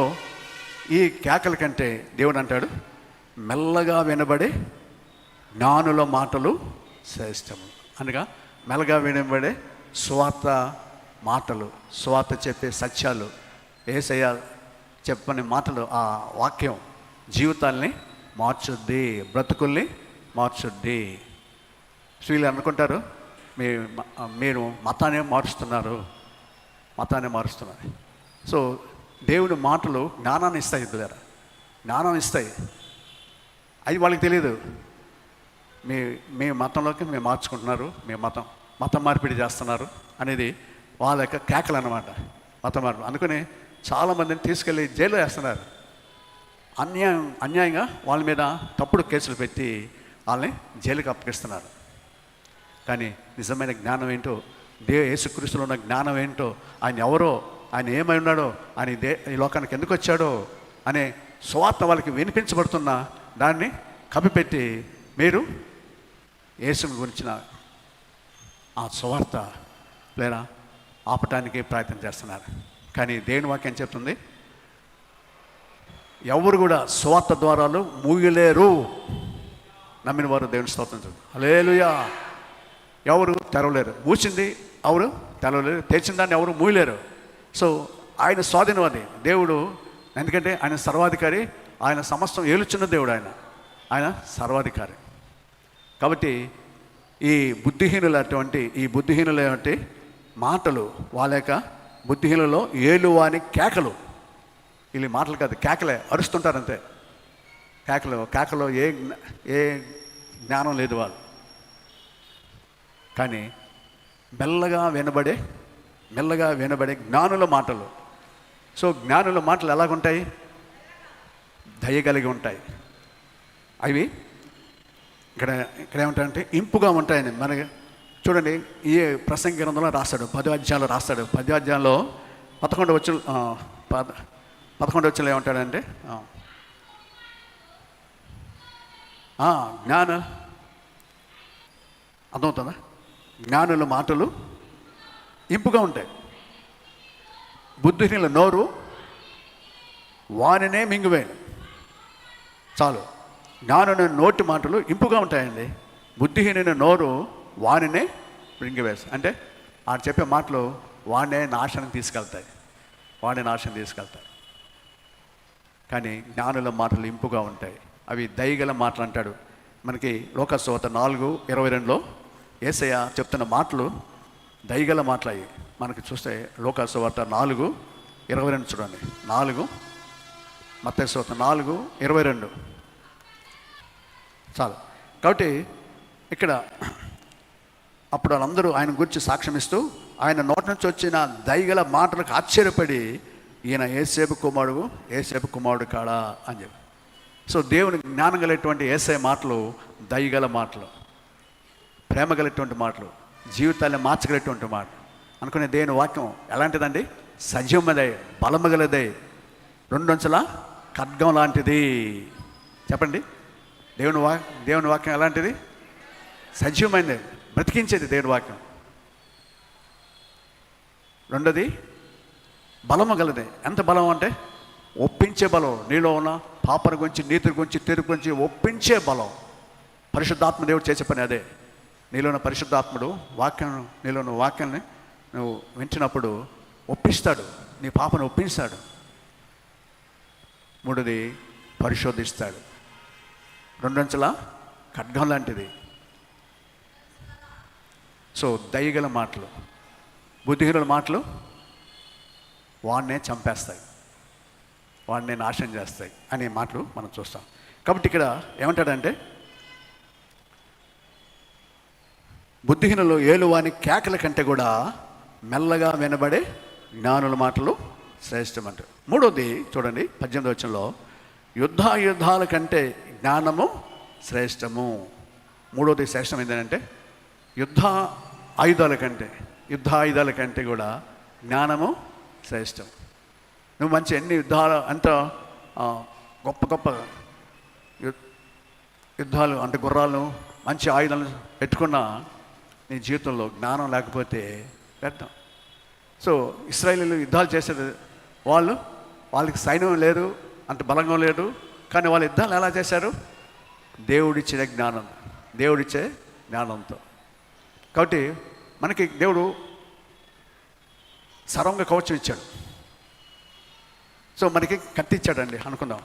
ఈ కేకల కంటే దేవుడు అంటాడు, మెల్లగా వినబడే జ్ఞానుల మాటలు శ్రేష్టము. అనగా మెల్లగా వినబడే సువార్త మాటలు, సువార్త చెప్పే సత్యాలు, యేసయ్య చెప్పని మాటలు, ఆ వాక్యం జీవితాల్ని మార్చుద్ది, బ్రతుకుల్ని మార్చుద్ది. స్త్రీలు అనుకుంటారు మీరు మతాన్ని మారుస్తున్నారు. సో దేవుని మాటలు జ్ఞానాన్ని ఇస్తాయి, జ్ఞానాన్ని ఇస్తాయి. అది వాళ్ళకి తెలియదు. మీ మతంలోకి మేము మార్చుకుంటున్నారు, మీ మతం మార్పిడి చేస్తున్నారు అనేది వాళ్ళ యొక్క కేకలు అన్నమాట. మతం మార్పిడి. అందుకని చాలామందిని తీసుకెళ్ళి జైల్లో వేస్తున్నారు. అన్యాయంగా వాళ్ళ మీద తప్పుడు కేసులు పెట్టి వాళ్ళని జైలుకి అప్పగిస్తున్నారు. కానీ నిజమైన జ్ఞానం ఏంటో, యేసుక్రీస్తులో ఉన్న జ్ఞానం ఏంటో, ఆయన ఎవరో, ఆయన ఏమై ఉన్నాడో, ఆయన ఈ లోకానికి ఎందుకు వచ్చాడో అనే సువార్త వాళ్ళకి వినిపించబడుతున్న దాన్ని కప్పిపెట్టి మీరు యేసుని గురించిన ఆ సువార్త లేదా ఆపటానికి ప్రయత్నం చేస్తున్నారు. కానీ దేవుని వాక్యం చెప్తుంది, ఎవరు కూడా సువార్త ద్వారాలు మూయలేరు. నమ్మిన వారు దేవుని స్తోత్రం చేస్తారు. హల్లెలూయా. ఎవరు తెరవలేరు. మూసింది ఎవరు తెరవలేరు, తెరిచిన దాన్ని ఎవరు మూయలేరు. సో ఆయన స్వాధీనం అది దేవుడు. ఎందుకంటే ఆయన సర్వాధికారి, ఆయన సమస్తం ఏలుచున్న దేవుడు, ఆయన సర్వాధికారి. కాబట్టి ఈ బుద్ధిహీనుల మాటలు, వాళ్ళ యొక్క బుద్ధిహీనులలో ఏలువాని కేకలు, వీళ్ళు మాటలు కాదు, కేకలే, అరుస్తుంటారు అంతే. కేకలో ఏ జ్ఞానం లేదు వాళ్ళు. కానీ మెల్లగా వినబడే జ్ఞానుల మాటలు. సో జ్ఞానుల మాటలు ఎలాగుంటాయి? దయ కలిగి ఉంటాయి. అవి ఇక్కడ ఏమంటాయంటే ఇంపుగా ఉంటాయని. మనకి చూడండి, ఈ ప్రసంగి గ్రంథంలో రాస్తాడు, 10వ అధ్యాయంలో రాస్తాడు. 10వ అధ్యాయంలో 11వ వచనంలో ఏమంటాడంటే, అర్థమవుతుందా? జ్ఞానుల మాటలు ఇంపుగా ఉంటాయి, బుద్ధిహీనుల నోరు వానినే మింగివేయను. చాలు. జ్ఞానుని నోటి మాటలు ఇంపుగా ఉంటాయండి, బుద్ధిహీనుని నోరు వానినే మింగివేస్తాయి. అంటే ఆయన చెప్పే మాటలు వాడినే నాశనం తీసుకెళ్తాయి. కానీ జ్ఞానుల మాటలు ఇంపుగా ఉంటాయి, అవి దయగల మాటలు అంటాడు. మనకి లోకాసువార్త 4:22లో యేసయ్య చెప్తున్న మాటలు దయగల మాటలు అయ్యి. మనకి చూస్తే లోకాసువార్త 4:22 చూడండి. మత్తయి సువార్త 4:22 చాలు. కాబట్టి ఇక్కడ అప్పుడు వాళ్ళందరూ ఆయన గురించి సాక్ష్యం ఇస్తూ ఆయన నోటి నుంచి వచ్చిన దయగల మాటలకు ఆశ్చర్యపడి, ఈయన ఏసేపు కుమారుడు కాడా అని చెప్పి. సో దేవుని జ్ఞానం కలిగేటువంటి యేసయ్య మాటలు దయగల మాటలు, ప్రేమ కలిగేటువంటి మాటలు, జీవితాన్ని మార్చగలిగేటువంటి మాటలు. అనుకునే దేవుని వాక్యం ఎలాంటిదండి? సజీవమదే, బలము గలదే, రెండంచుల ఖడ్గం లాంటిది. చెప్పండి, దేవుని వాక్యం ఎలాంటిది? సజీవమైనది, బ్రతికించేది దేవుని వాక్యం. రెండోది బలము గలదే. ఎంత బలం అంటే ఒప్పించే బలం. నీలో ఉన్న పాపర గురించి, నీతి గురించి, తీర్పు గురించి ఒప్పించే బలం. పరిశుద్ధాత్మ దేవుడు చేసే పని అదే. నీలో ఉన్న పరిశుద్ధాత్ముడు నీలో ఉన్న వాక్యాన్ని నువ్వు వింటున్నప్పుడు ఒప్పిస్తాడు, నీ పాపను ఒప్పిస్తాడు. మూడోది పరిశోధిస్తాడు. రెండంచుల ఖడ్గం లాంటిది. సో దయగల మాటలు, బుద్ధిహీనుల మాటలు వాడినే చంపేస్తాయి, వాడిని నాశనం చేస్తాయి అనే మాటలు మనం చూస్తాం. కాబట్టి ఇక్కడ ఏమంటాడంటే, బుద్ధిహీనులు ఏలువాని కేకల కంటే కూడా మెల్లగా వినబడే జ్ఞానుల మాటలు శ్రేష్టమంట. మూడోది చూడండి 18వ వచనంలో, యుద్ధాల కంటే జ్ఞానము శ్రేష్టము. మూడోది శ్రేష్టం ఏంటంటే యుద్ధ ఆయుధాల కంటే కూడా జ్ఞానము శ్రేష్టం. నువ్వు మంచి ఎన్ని యుద్ధాలు అంత గొప్ప గొప్ప యుద్ధాలు అంటే గుర్రాలను మంచి ఆయుధాలను పెట్టుకున్న నీ జీవితంలో జ్ఞానం లేకపోతే వ్యర్థం. సో ఇశ్రాయేలీయులు యుద్ధాలు చేసేది, వాళ్ళకి సైన్యం లేదు, అంత బలంగా లేదు, కానీ వాళ్ళు యుద్ధాలు ఎలా చేశారు? దేవుడిచ్చే జ్ఞానంతో. కాబట్టి మనకి దేవుడు సర్వంగ కవచం ఇచ్చాడు. సో మనకి కత్తి ఇచ్చాడండి అనుకుందాం.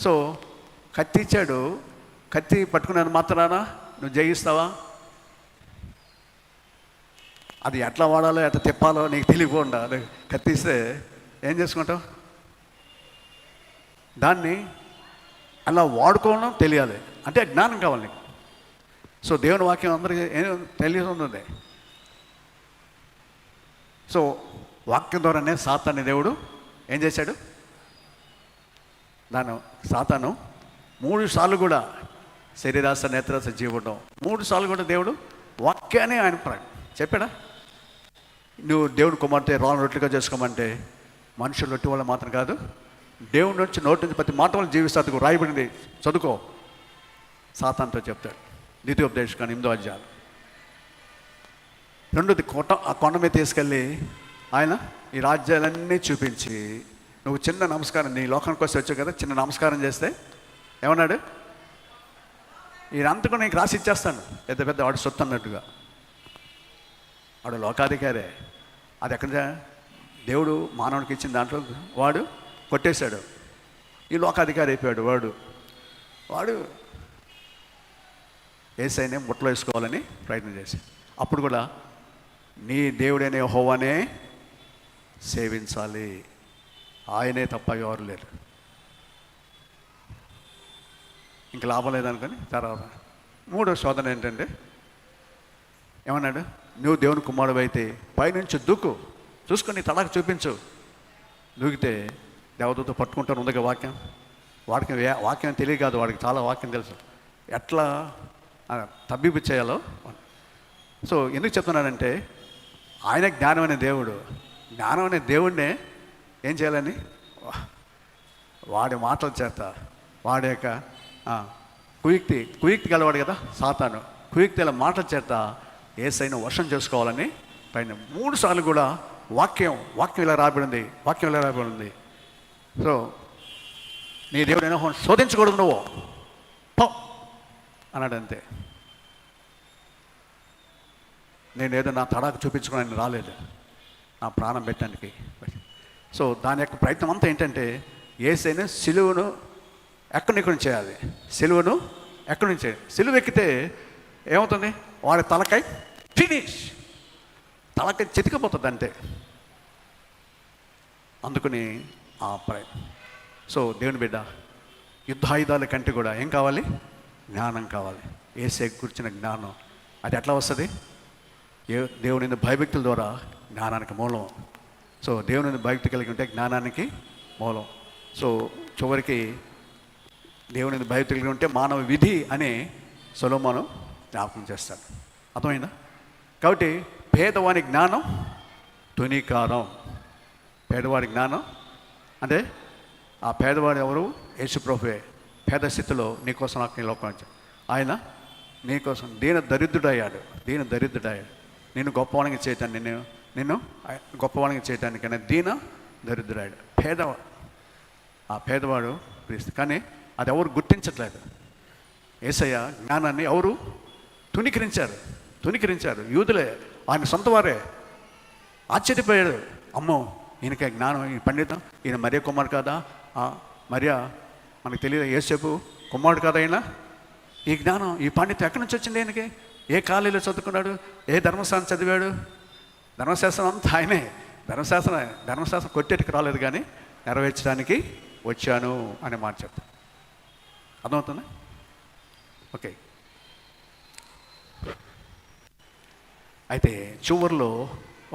సో కత్తి ఇచ్చాడు, కత్తి పట్టుకున్నాను మాత్రాన నువ్వు జయిస్తావా? అది ఎట్లా వాడాలో ఎట్లా తిప్పాలో నీకు తెలియకుండా కత్తి ఇస్తే ఏం చేసుకుంటావు? దాన్ని అలా వాడుకోవడం తెలియాలి, అంటే జ్ఞానం కావాలి నీకు. సో దేవుని వాక్యం అందరికీ ఏం తెలియదు. సో వాక్యం ద్వారానే సాతాన్ని దేవుడు ఏం చేశాడు? సాతాను 3 సార్లు కూడా శరీరాస నేత్రాస జీవడం 3 సార్లు కూడా దేవుడు వాక్యాన్ని ఆయన చెప్పాడా? నువ్వు దేవుని కుమార్తె రాను రొట్టెలుగా చేసుకోమంటే మనుషులు రొట్టె వల్ల మాత్రం కాదు, దేవుని నుంచి నోటి నుంచి ప్రతి మాట వల్ల జీవిస్తానికి రాయబడింది, చదువుకో. సాతానుతో చెప్తాడు ద్వితీయోపదేశకాండం 8వ అధ్యాయం. రెండోది ఆ కొండ మీద తీసుకెళ్ళి ఆయన ఈ రాజ్యాలన్నీ చూపించి, నువ్వు చిన్న నమస్కారం, నీ లోకానికి వస్తే వచ్చావు కదా, చిన్న నమస్కారం చేస్తే ఏమన్నాడు? ఈయనంతకు నీకు రాసి ఇచ్చేస్తాను, పెద్ద పెద్ద వాడు సొత్తు అన్నట్టుగా. వాడు లోకాధికారే. అది ఎక్కడ దేవుడు మానవుడికి ఇచ్చిన దాంట్లో వాడు కొట్టేశాడు, ఈ లోకాధికారి అయిపోయాడు. వాడు యేసయ్యనే ముట్టలో వేసుకోవాలని ప్రయత్నం చేశాడు. అప్పుడు కూడా నీ దేవుడైన యెహోవానే సేవించాలి, ఆయనే తప్ప ఎవరు లేరు. ఇంక లాభం లేదనుకొని తర్వాత 3వ శోధన ఏంటంటే ఏమన్నాడు? నువ్వు దేవుని కుమారుడు అయితే పైనుంచి దూకు, చూసుకొని తలకు చూపించు. దూకితే దేవదూత పట్టుకుంటాను ఉందిగా వాక్యం. వాక్యం తెలియదు కాదు, వాడికి చాలా వాక్యం తెలుసు, ఎట్లా తబ్బిబ్బు చేయాలో. సో ఎందుకు చెప్తున్నానంటే ఆయన జ్ఞానం అనే దేవుడినే ఏం చేయాలని, వాడి మాటల చేత, వాడి యొక్క కుయుక్తి గలవాడు కదా సాతాను, కుయుక్తిల మాటల చేత యేసయ్యను వశం చేసుకోవాలని పైన 3 సార్లు కూడా వాక్యం ఇలా రాబడింది. సో నీ దేవుడైనా శోధించకూడదు నువ్వు అన్నాడు. అంతే. నేను ఏదో నా తడాకు చూపించుకోవడానికి రాలేదు, నా ప్రాణం పెట్టడానికి. సో దాని యొక్క ప్రయత్నం అంతా ఏంటంటే యేసయ్యను సిలువను ఎక్కడి నుంచి చేయాలి, సిలువ ఎక్కితే ఏమవుతుంది? వాడి తలకాయ చితికిపోతుంది అంతే. అందుకని సో దేవుని బిడ్డ, యుద్ధాయుధాల కంటే కూడా ఏం కావాలి? జ్ఞానం కావాలి. యేసయ్య కూర్చున్న జ్ఞానం. అది ఎట్లా వస్తుంది? దేవుని భయభక్తుల ద్వారా జ్ఞానానికి మూలం. సో దేవుని భయభక్తి కలిగి ఉంటే జ్ఞానానికి మూలం. సో చివరికి దేవుని భయభక్తులు ఉంటే మానవ విధి అని సొలొమోను జ్ఞాపకం చేస్తాడు. అర్థమైందా? కాబట్టి పేదవాని జ్ఞానం తునికారం. పేదవాడి జ్ఞానం అంటే ఆ పేదవాడు ఎవరు? యేసుప్రభువే. పేద స్థితిలో నీకోసం నాకు లోకం వచ్చాడు. ఆయన నీకోసం దీన దరిద్రుడయ్యాడు. నేను గొప్పవానికి చేయటాన్ని నిన్ను గొప్పవానికి చేయటానికైనా దీన దరిద్రుడయ్యాడు. ఆ పేదవాడు క్రీస్తు. కానీ అది ఎవరు గుర్తించట్లేదు. యేసయ్య జ్ఞానాన్ని ఎవరు తుణీకరించారు. యూదులే, ఆయన సొంత వారే. ఆశ్చర్యపోయాడు. అమ్మో, ఈయనకే జ్ఞానం, ఈ పండితం, ఈయన మరియ కుమారుడు కాదా? మరియా మనకు తెలియదు, యేసేపు కుమారుడు కాదా ఈయన? ఈ జ్ఞానం, ఈ పండితం ఎక్కడి నుంచి వచ్చింది ఈయనకి? ఏ కాలేజీలో చదువుకున్నాడు? ఏ ధర్మశాస్త్రం చదివాడు? ధర్మశాస్త్రం అంతా ఆయనే. ధర్మశాస్త్రం కొట్టేటికి రాలేదు, కానీ నెరవేర్చడానికి వచ్చాను అనే మాట చెప్తాను. అర్థమవుతుందా? ఓకే. అయితే చివరిలో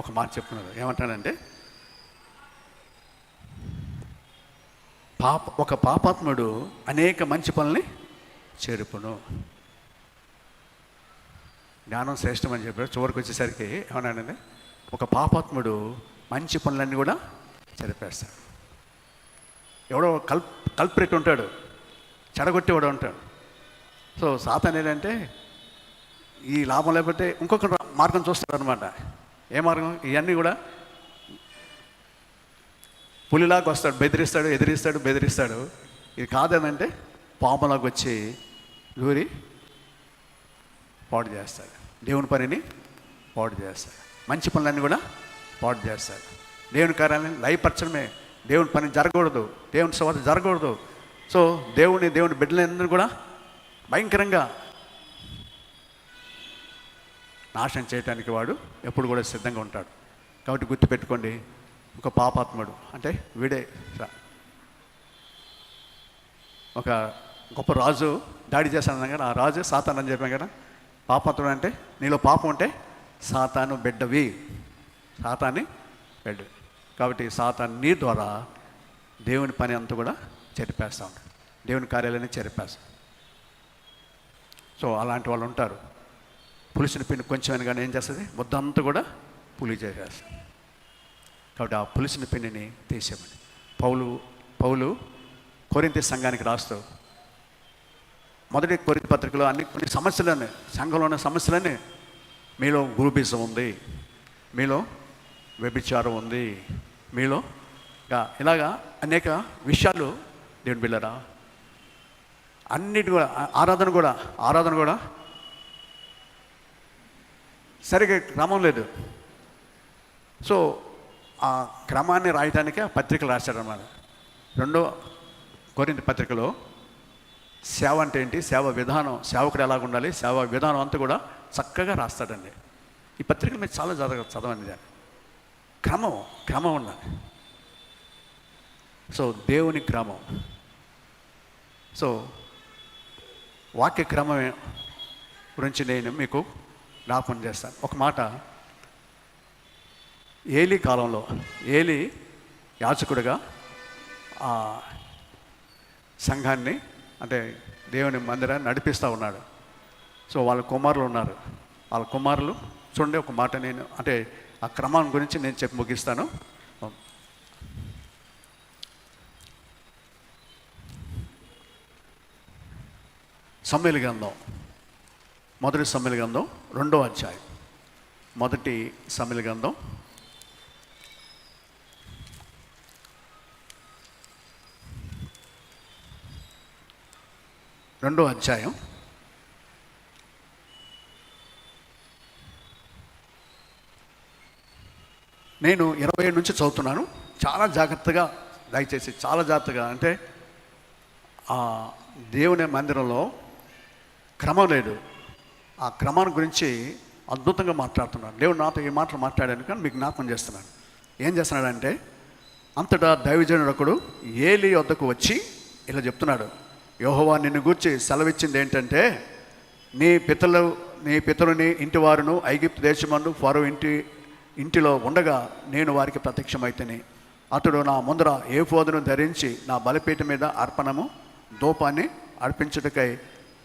ఒక మాట చెప్తున్నాడు. ఏమంటాడంటే, ఒక పాపాత్ముడు అనేక మంచి పనుల్ని చేరుపును. జ్ఞానం శ్రేష్టమని చెప్పారు. చివరికి వచ్చేసరికి ఏమన్నాడంటే, ఒక పాపాత్ముడు మంచి పనులన్నీ కూడా చెరిపేస్తాడు. ఎవడో కల్ప్రిట్ ఉంటాడు, చెడగొట్టేవాడు ఉంటాడు. సో సాతాను ఏంటంటే, ఈ లాభం లేకపోతే ఇంకొక మార్గం చూస్తాడు అనమాట. ఏ మార్గం? ఇవన్నీ కూడా పులిలాగా వస్తాడు, బెదిరిస్తాడు. ఇది కాదనంటే పాములాగా వచ్చి దూరి పాడు చేస్తాడు. దేవుని పనిని పాడు చేస్తాడు. మంచి పనులన్నీ కూడా పాడు చేస్తాడు. దేవుని కార్యాలను లయపరచడమే. దేవుని పని జరగకూడదు, దేవుని సువార్త జరగకూడదు. సో దేవుని బిడ్డలందరూ కూడా భయంకరంగా నాశనం చేయడానికి వాడు ఎప్పుడు కూడా సిద్ధంగా ఉంటాడు. కాబట్టి గుర్తుపెట్టుకోండి, ఒక పాపాత్ముడు అంటే వీడే. ఒక గొప్ప రాజు దాడి చేస్తాను కదా, ఆ రాజు సాతాను అని చెప్పాను కదా. పాపాత్ముడు అంటే నీలో పాపం ఉంటే సాతాను బిడ్డవి, సాతాన్ని బిడ్డవి. కాబట్టి సాతాను నీ ద్వారా దేవుని పని అంతా కూడా చెరిపేస్తూ ఉంటాడు, దేవుని కార్యాలయాన్ని చెరిపేస్తాడు. సో అలాంటి వాళ్ళు ఉంటారు. పులిసిన పిండి కొంచెం కానీ ఏం చేస్తుంది? ముద్ద అంతా కూడా పులి చేసేస్తుంది. కాబట్టి ఆ పులిసిన పిండిని తీసేయమని పౌలు కొరింథీ సంఘానికి రాస్తూ, మొదటి కొరింథీ పత్రికలో కొన్ని సమస్యలన్నీ, సంఘంలో ఉన్న సమస్యలన్నీ, మీలో గ్రూపిజం ఉంది, మీలో వ్యభిచారం ఉంది, మీలో ఇలాగా అనేక విషయాలు దేవుని బిడ్డలారా, అన్నిటి కూడా ఆరాధన కూడా సరిగ్గా క్రమం లేదు. సో ఆ క్రమాన్ని రాయటానికి ఆ పత్రికలు రాశాడన్నమాట. 2 కొరింథీ పత్రికలో సేవ అంటే ఏంటి, సేవ విధానం, సేవకుడు ఎలాగ ఉండాలి, సేవ విధానం అంతా కూడా చక్కగా రాస్తాడండి. ఈ పత్రికలు మీరు చాలా చదవండి. దాన్ని క్రమం ఉండాలి. సో దేవుని క్రమం. సో వాక్య క్రమం గురించి నేను మీకు జ్ఞాపకం చేస్తాను. ఒక మాట, ఏలీ కాలంలో ఏలీ యాజకుడిగా ఆ సంఘాన్ని అంటే దేవుని మందిరాన్ని నడిపిస్తూ ఉన్నాడు. సో వాళ్ళ కుమారులు ఉన్నారు. వాళ్ళ కుమారులు చూడండి, ఒక మాట నేను అంటే ఆ క్రమం గురించి నేను చెప్పి ముగిస్తాను. సమూయేలు గ్రంథం, మొదటి సమూయేలు గ్రంథం 2వ అధ్యాయం. మొదటి సమూయేలు గ్రంథం 2వ అధ్యాయం 27 నుంచి చదువుతున్నాను. చాలా జాగ్రత్తగా, దయచేసి చాలా జాగ్రత్తగా. అంటే ఆ దేవుని మందిరంలో క్రమం లేదు. ఆ క్రమాన్ని గురించి అద్భుతంగా మాట్లాడుతున్నాడు దేవుడు. నాతో ఈ మాటలు మాట్లాడాను కానీ మీకు జ్ఞాపకం చేస్తున్నాను. ఏం చేస్తున్నాడంటే, అంతటా దైవజనుడు ఒకడు ఏలీ వద్దకు వచ్చి ఇలా చెప్తున్నాడు, యెహోవా నిన్ను గూర్చి సెలవిచ్చింది ఏంటంటే, నీ పితరుని ఇంటి వారును ఐగుప్తు దేశమందు ఫరో ఇంటిలో ఉండగా నేను వారికి ప్రత్యక్షమైతిని. అతడు నా ముందర ఏఫోదును ధరించి నా బలిపీఠం మీద అర్పణము ధూపాన్ని అర్పించుటకై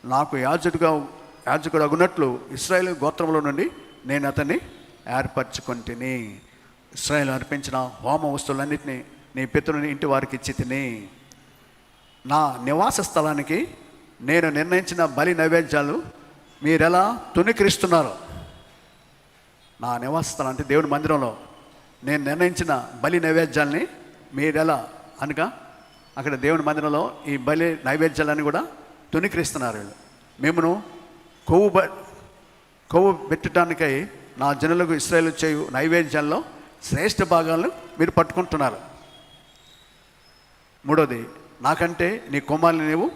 నాకు యాజకుడు అగునట్లు ఇశ్రాయేలు గోత్రంలో నుండి నేను అతన్ని ఏర్పరచుకొంటిని. ఇశ్రాయేలు అర్పించిన హోమ వస్తువులన్నింటినీ నీ పితరుని ఇంటి వారికి ఇచ్చి తిని, నా నివాస స్థలానికి నేను నిర్ణయించిన బలి నైవేద్యాలు మీరెలా తుణీకరిస్తున్నారు. నా నివాస స్థలం అంటే దేవుని మందిరంలో నేను నిర్ణయించిన బలి నైవేద్యాల్ని మీరెలా అనగా అక్కడ దేవుని మందిరంలో ఈ బలి నైవేద్యాలన్నీ కూడా తుణీకరిస్తున్నారు. మేమును కొవ్వు పెట్టడానికై నా జనులకు ఇశ్రాయేలు చేయు నైవేద్యాల్లో శ్రేష్ఠ భాగాలను మీరు పట్టుకుంటున్నారు. మూడోది, నాకంటే నీ కుమారుని నీవు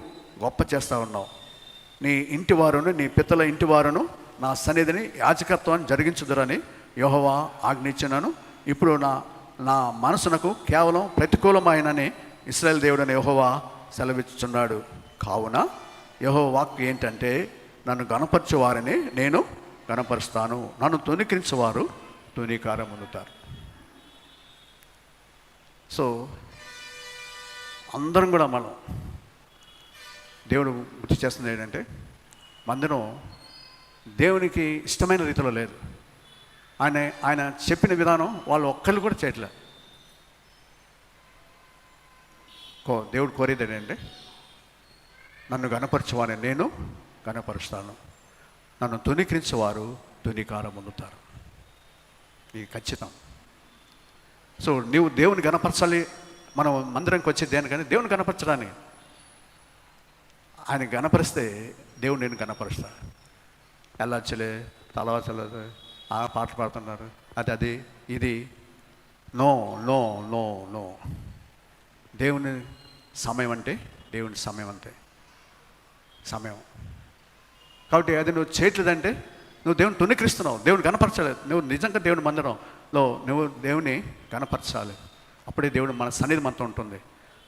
గొప్ప చేస్తూ ఉన్నావు. నీ ఇంటి వారును నీ పితల ఇంటి వారును నా సన్నిధిని యాజకత్వాన్ని జరిగించుదురని యెహోవా ఆజ్ఞించినాను. ఇప్పుడు నా మనసునకు కేవలం ప్రతికూలమైనని ఇశ్రాయేలు దేవుడని యెహోవా సెలవిచ్చుచున్నాడు. కావున యెహోవా వాక్కు ఏంటంటే, నన్ను గణపరచు వారిని నేను గణపరుస్తాను, నన్ను తుణీకరించువారు తుణీకారం పొందుతారు. సో అందరం కూడా మనం దేవుడు గుర్తు చేస్తుంది ఏంటంటే, మందిరం దేవునికి ఇష్టమైన రీతిలో లేదు. ఆయన చెప్పిన విధానం వాళ్ళు ఒక్కళ్ళు కూడా చేయట్లే. దేవుడు కోరేది ఏంటంటే, నన్ను గణపరచువారిని నేను గణపరుస్తాను, నన్ను తుణీకరించేవారు తుణీకారం పొందుతారు. ఇది ఖచ్చితం. సో నీవు దేవుని గణపరచాలి. మనం మందిరంకి వచ్చే దేనికని దేవుని గణపరచడానికి. ఆయన గణపరిస్తే దేవుడు నేను గణపరుస్తా. వెళ్ళొచ్చలే తలవచ్చలేదు, ఆ పాటలు పాడుతున్నారు, అది ఇది. No no no no. దేవుని సమయం అంటే దేవుని సమయం అంతే సమయం. కాబట్టి అది నువ్వు చేయట్లేదంటే నువ్వు దేవుని తుణీకరిస్తున్నావు, దేవుని గణపరచలేదు. నువ్వు నిజంగా దేవుని మందిరంలో నువ్వు దేవుని గణపరచాలి. అప్పుడే దేవుడు మన సన్నిధి మనతో ఉంటుంది.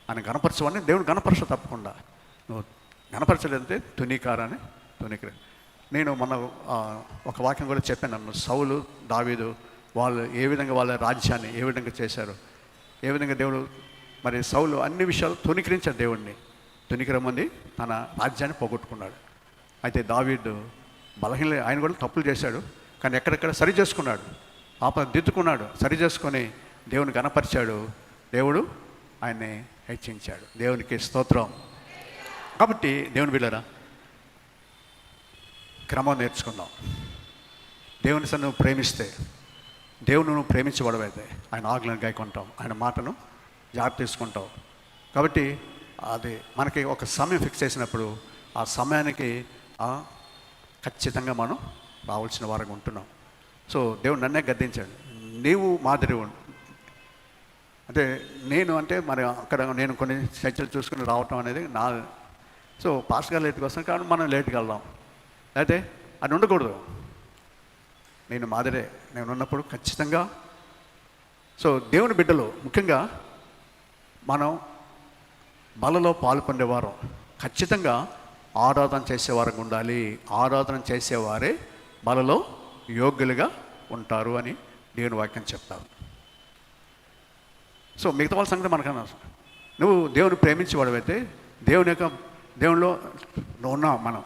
ఆయన గణపరచవని దేవుడు గణపరచ తప్పకుండా. నువ్వు గణపరచలేదంటే తుణీకారాన్ని తుణీకరి. నేను మన ఒక వాక్యం కూడా చెప్పాను. సౌలు దావీదు వాళ్ళు ఏ విధంగా వాళ్ళ రాజ్యాన్ని ఏ విధంగా చేశారు, ఏ విధంగా దేవుడు మరి సౌలు అన్ని విషయాలు తుణీకరించాడు. దేవుడిని తుణీకరమంది తన రాజ్యాన్ని పోగొట్టుకున్నాడు. అయితే దావీదు బలహీన, ఆయన కూడా తప్పులు చేశాడు, కానీ ఎక్కడెక్కడ సరి చేసుకున్నాడు, దిద్దుకున్నాడు, సరి చేసుకొని దేవుని గణపరిచాడు. దేవుడు ఆయన్ని హెచ్చించాడు. దేవునికి స్తోత్రం. కాబట్టి దేవుని బిడ్డలారా, క్రమం నేర్చుకుందాం. దేవుని నువ్వు ప్రేమిస్తే, దేవుని నువ్వు ప్రేమించబడవైతే ఆయన ఆజ్ఞలను గాయకుంటాం, ఆయన మాటను జాగ్రత్త తీసుకుంటావు. కాబట్టి అది మనకి ఒక సమయం ఫిక్స్ చేసినప్పుడు ఆ సమయానికి ఖచ్చితంగా మనం రావాల్సిన వారంగా ఉంటున్నాం. సో దేవుడు నన్నే గద్దించాడు, నీవు మాదిరి అంటే నేను అంటే మరి అక్కడ నేను కొన్ని చర్చలు చూసుకుని రావటం అనేది నా. సో పాస్టర్ గారు లేట్గా వస్తాను కానీ మనం లేట్గా వెళ్దాం, అయితే అది ఉండకూడదు. నేను మాదిరే, నేను ఉన్నప్పుడు ఖచ్చితంగా. సో దేవుని బిడ్డలు ముఖ్యంగా మనం బలలో పాలు పొందేవారు ఖచ్చితంగా ఆరాధన చేసేవారంగా ఉండాలి. ఆరాధన చేసేవారే బలలో యోగ్యులుగా ఉంటారు అని దేవుని వాక్యం చెప్తారు. సో మిగతా వాళ్ళ సంగతి మనకన్నా, నువ్వు దేవుని ప్రేమించేవాడవైతే దేవునిలో నువ్వు ఉన్నావు. మనం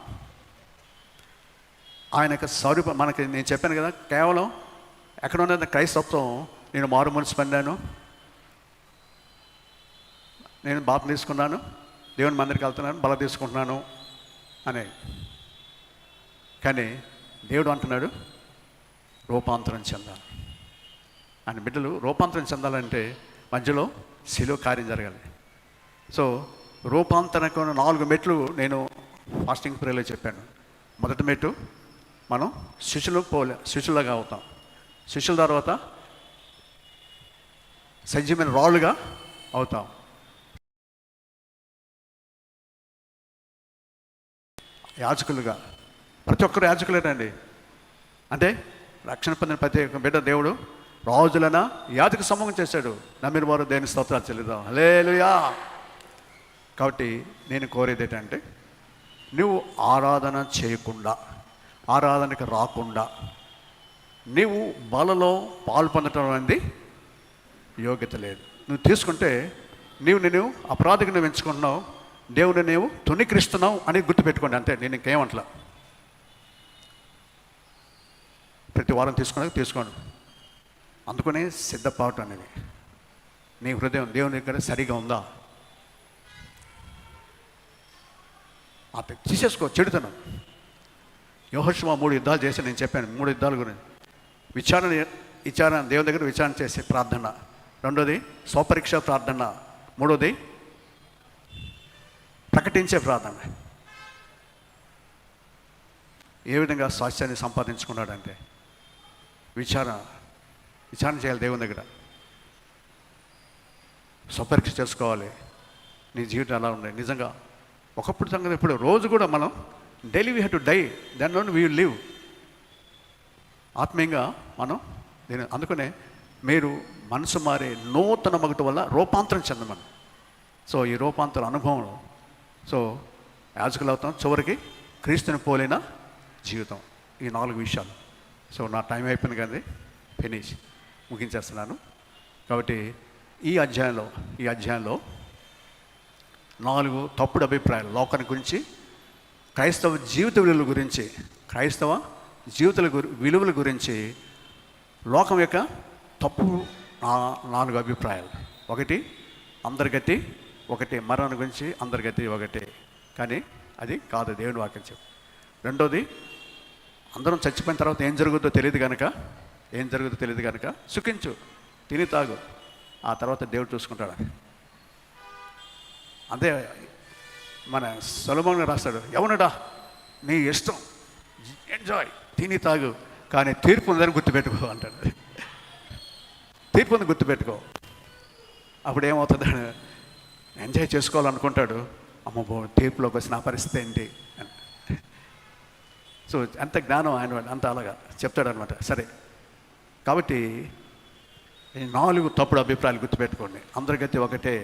ఆయన యొక్క స్వరూపం మనకి నేను చెప్పాను కదా, కేవలం ఎక్కడ ఉన్నది క్రైస్తత్వం. నేను మారు మనసు పొందాను, నేను బాప్తిసం తీసుకున్నాను, దేవుని మందిరికి వెళ్తున్నాను, బల తీసుకుంటున్నాను అనే. కానీ దేవుడు అంటున్నాడు రూపాంతరం చెందాలి. ఆయన బిడ్డలు రూపాంతరం చెందాలంటే మధ్యలో శిలువ కార్యం జరగాలి. సో రూపాంతరకు 4 మెట్లు నేను ఫాస్టింగ్ ప్రేయర్లో చెప్పాను. మొదటి మెట్టు మనం శిష్యులుగా అవుతాం. శిష్యుల తర్వాత సజీవమైన రాళ్ళుగా అవుతాం. యాజకులుగా, ప్రతి ఒక్కరు యాజకులేనండి. అంటే రక్షణ పొందిన ప్రతి ఒక్క బిడ్డ దేవుడు రాజులన యాజక సమూహం చేశాడు. నమ్మిన వారు దేవుని స్తోత్రాలు చెల్లిద్దాం. హల్లెలూయా. కాబట్టి నేను కోరేది ఏంటంటే, నువ్వు ఆరాధన చేయకుండా, ఆరాధనకి రాకుండా నీవు బలలో పాలు పొందటం అనేది యోగ్యత లేదు. నువ్వు తీసుకుంటే నేను అపరాధిగా నువ్వు ఎంచుకుంటున్నావు. దేవుని నీవు తుణీకరిస్తున్నావు అని గుర్తుపెట్టుకోండి. అంతే, నేను ఇంకేమంటలా. ప్రతి వారం తీసుకోండి. అందుకనే సిద్ధపాటు అనేది. నీ హృదయం దేవుని దగ్గర సరిగా ఉందా? అట్లా తీసేసుకో. చెడుతనం. యెహోషువ 3 యుద్ధాలు చేసి నేను చెప్పాను. 3 యుద్ధాల గురించి విచారణ దేవుని దగ్గర విచారణ చేసే ప్రార్థన, రెండోది స్వపరీక్ష ప్రార్థన, మూడోది ప్రకటించే ప్రార్థన. ఏ విధంగా స్వాస్థ్యాన్ని సంపాదించుకున్నాడంటే విచారణ చేయాలి దేవుని దగ్గర. స్వపరీక్ష చేసుకోవాలి. నీ జీవితం ఎలా ఉంది నిజంగా. ఒకప్పుడు సంగతి ఇప్పుడు రోజు కూడా మనం daily we have to die, then only we will live. ఆత్మీయంగా మనం అందుకనే మీరు మనసు మారే నూతన మగట వల్ల రూపాంతరం చెందమని. సో ఈ రూపాంతర అనుభవంలో యాజకులు అవుతాం, చివరికి క్రీస్తుని పోలిన జీవితం. ఈ 4 విషయాలు. సో నా టైం అయిపోయింది కానీ ఫినిష్ ముగించేస్తున్నాను. కాబట్టి ఈ అధ్యాయంలో 4 తప్పుడు అభిప్రాయాలు లోకాన్ని గురించి, క్రైస్తవ జీవిత విలువల గురించి లోకం యొక్క తప్పు 4 అభిప్రాయాలు. ఒకటి అందరిగతి, ఒకటి మరణం గురించి అందరిగతి ఒకటి, కానీ అది కాదు దేవుని వాక్యం చెప్పు. రెండోది అందరం చచ్చిపోయిన తర్వాత ఏం జరుగుతుందో తెలియదు కనుక సుఖించు, తిని తాగు, ఆ తర్వాత దేవుడు చూసుకుంటాడు. అదే మన సొలొమోను రాస్తాడు, యవనుడా నీ ఇష్టం, ఎంజాయ్, తిని తాగు, కానీ తీర్పు ఉందని గుర్తుపెట్టుకో అంటాడు. తీర్పు ఉంది గుర్తుపెట్టుకో. అప్పుడు ఏమవుతుంది, ఎంజాయ్ చేసుకోవాలనుకుంటాడు, అమ్మో తీర్పులోకి వచ్చిన పరిస్థితి ఏంటి అని. సో అంత జ్ఞానం ఆయన అంత అలాగా చెప్తాడు అనమాట. సరే, కాబట్టి ఈ 4 తప్పుడు అభిప్రాయాలు గుర్తుపెట్టుకోండి. అందరి గతి ఒకటే,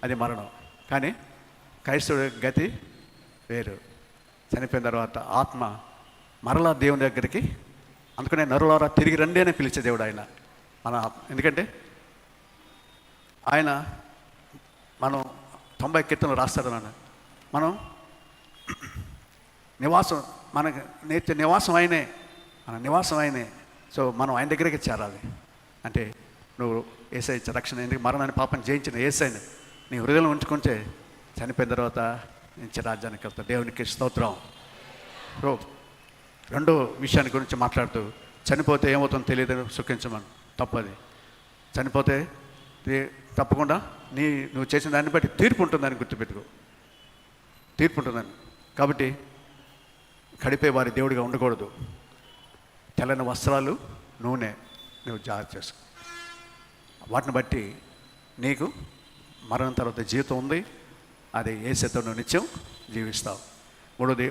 అది మరణం. కానీ క్రైస్తవుడి గతి వేరు. చనిపోయిన తర్వాత ఆత్మ మరలా దేవుని దగ్గరికి, అందుకనే నరులారా తిరిగి రండి అని పిలిచే దేవుడు ఆయన మన. ఎందుకంటే ఆయన మనం 90 కీర్తనలు రాస్తాడు. మనం నివాసం, మనకు నేర్చే నివాసం ఆయనే, మన నివాసం ఆయనే. సో మనం ఆయన దగ్గరికి చేరాలి. అంటే నువ్వు యేసయ్య రక్షణ, ఎందుకు మరణాన్ని పాపని జయించిన యేసయ్యని నీ హృదయంలో ఉంచుకుంటే చనిపోయిన తర్వాత నుంచి రాజ్యానికి వెళ్తావు. దేవునికి స్తోత్రం. రెండో విషయాన్ని గురించి మాట్లాడుతూ, చనిపోతే ఏమవుతుందో తెలియదు, సుఖించమని. తప్పది. చనిపోతే తప్పకుండా నువ్వు చేసిన దాన్ని బట్టి తీర్పు ఉంటుందని గుర్తుపెట్టుకో. తీర్పు ఉంటుందని. కాబట్టి కడిపే వారి దేవుడిగా ఉండకూడదు. తెల్లని వస్త్రాలు, నూనె నువ్వు జాగ్రత్త చేసుకో. వాటిని బట్టి నీకు మరణం తర్వాత జీవితం ఉంది. అది యేసుతో నువ్వు నిత్యం జీవిస్తావు. మూడోది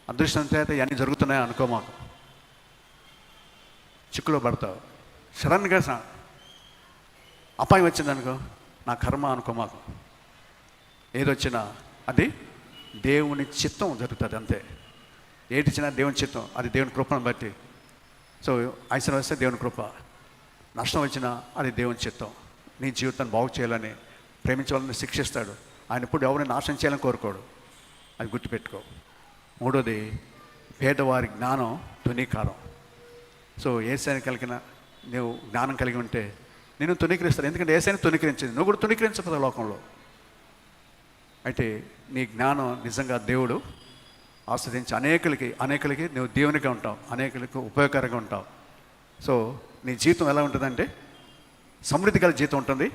అదృష్టం చేత ఇవన్నీ జరుగుతున్నాయి అనుకో. మాకు చిక్కులో పడతావు. సడన్గా అపాయం వచ్చిందనుకో, నా కర్మ అనుకో. మాకు ఏదొచ్చినా అది దేవుని చిత్తం జరుగుతుంది, అంతే. ఏదిచ్చినా దేవుని చిత్తం, అది దేవుని కృపను బట్టి. సో ఐశ్వర్యం వస్తే దేవుని కృప, నష్టం వచ్చినా అది దేవుని చిత్తం. నీ జీవితాన్ని బాగు చేయాలని, ప్రేమించాలని శిక్షిస్తాడు ఆయన. ఇప్పుడు ఎవరిని నాశనం చేయాలని కోరుకోడు, అది గుర్తుపెట్టుకో. మూడోది పేదవారి జ్ఞానం తునీకారం. సో యేసయ్యని కలిగిన నువ్వు జ్ఞానం కలిగి ఉంటే నేను తునీకరిస్తాను. ఎందుకంటే యేసయ్యని తునీకరించింది, నువ్వు కూడా తునీకరించదు లోకంలో. అయితే నీ జ్ఞానం నిజంగా దేవుడు ఆస్వాదించి అనేకులకి నువ్వు దేవునిగా ఉంటావు, అనేకులకు ఉపయోగకరంగా ఉంటావు. సో నీ జీవితం ఎలా ఉంటుందంటే సమృద్ధి గల జీవితం ఉంటుంది,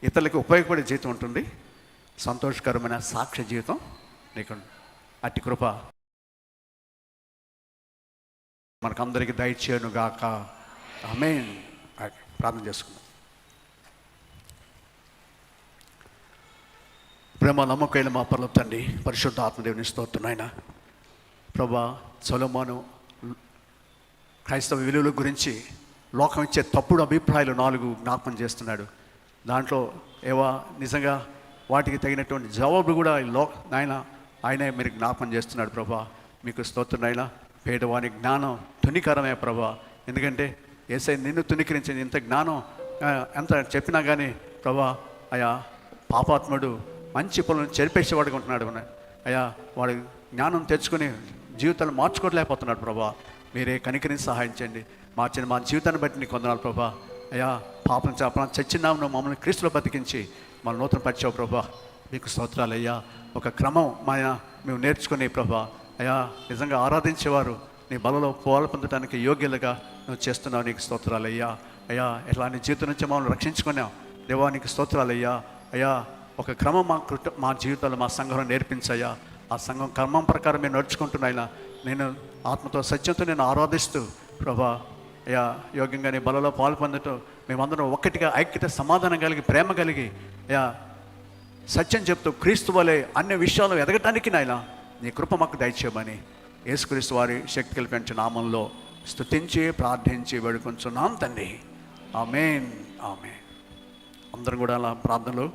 ఇతరులకు ఉపయోగపడే జీవితం ఉంటుంది, సంతోషకరమైన సాక్ష్య జీవితం నీకు. అట్టి కృప మనకందరికీ దయచేయునుగాక. ఆమేన్. ప్రార్థన చేసుకుందాం. ప్రేమ నమ్మకైన మా పరలోక తండ్రి, పరిశుద్ధ ఆత్మదేవుని స్తోత్రం నాయన. ప్రభా, సొలొమోను క్రైస్తవ విలువల గురించి లోకం ఇచ్చే తప్పుడు అభిప్రాయాలు 4 జ్ఞాపకం చేస్తున్నాడు. దాంట్లో నిజంగా వాటికి తగినటువంటి జవాబు కూడా ఆయనే మీరు జ్ఞాపకం చేస్తున్నాడు. ప్రభా, మీకు స్తోత్రం నాయన. పేదవాని జ్ఞానం తునికరమే ప్రభా. ఎందుకంటే యేసయ్య నిన్ను తునీకరించింది. ఇంత జ్ఞానం ఎంత చెప్పినా కానీ ప్రభా, అయా పాపాత్ముడు మంచి పనులను చెరిపేసేవాడుగా ఉంటున్నాడు. అయ్యా వాడు జ్ఞానం తెచ్చుకొని జీవితాలు మార్చుకోలేకపోతున్నాడు ప్రభా. మీరే కనికరించి సహాయం చేయండి. మా జీవితాన్ని బట్టి నీకు వందనాలు ప్రభా. అయ్యా పాపం చచ్చినాము, నువ్వు మమ్మల్ని క్రీస్తులో బతికించి మన నూతన పరిచావు ప్రభా. మీకు స్తోత్రాలు అయ్యా. ఒక క్రమం మేము నేర్చుకునే ప్రభా. అయ్యా నిజంగా ఆరాధించేవారు నీ బలలో పోలు పొందడానికి యోగ్యులుగా నువ్వు చేస్తున్నావు. నీకు స్తోత్రాలు అయ్యా. అయ్యా ఇట్లాంటి జీవితం నుంచి మమ్మల్ని రక్షించుకున్నావు దేవా. నీకు స్తోత్రాలు అయ్యా. అయ్యా ఒక క్రమం మా జీవితాలు మా సంఘంలో నేర్పించయ్యా. ఆ సంఘం క్రమం ప్రకారం మేము నడుచుకుంటున్నాయినా నేను ఆత్మతో సత్యంతో నేను ఆరాధిస్తూ ప్రభా అయ్యా యోగ్యంగా నీ బలలో పాలు పొందటం మేమందరం ఒక్కటిగా ఐక్యత సమాధానం కలిగి ప్రేమ కలిగి అయ్యా సత్యం చెప్తూ క్రీస్తు వలె అన్ని విషయాలు ఎదగటానికి నాయన నీ కృప మాకు దయచేయమని యేసుక్రీస్తు వారి శక్తి కల్పించిన నామంలో స్తుతించి ప్రార్థించి వేడుకొంచున్నాం తండ్రి. ఆమేన్. ఆమేన్. అందరం కూడా అలా ప్రార్థనలో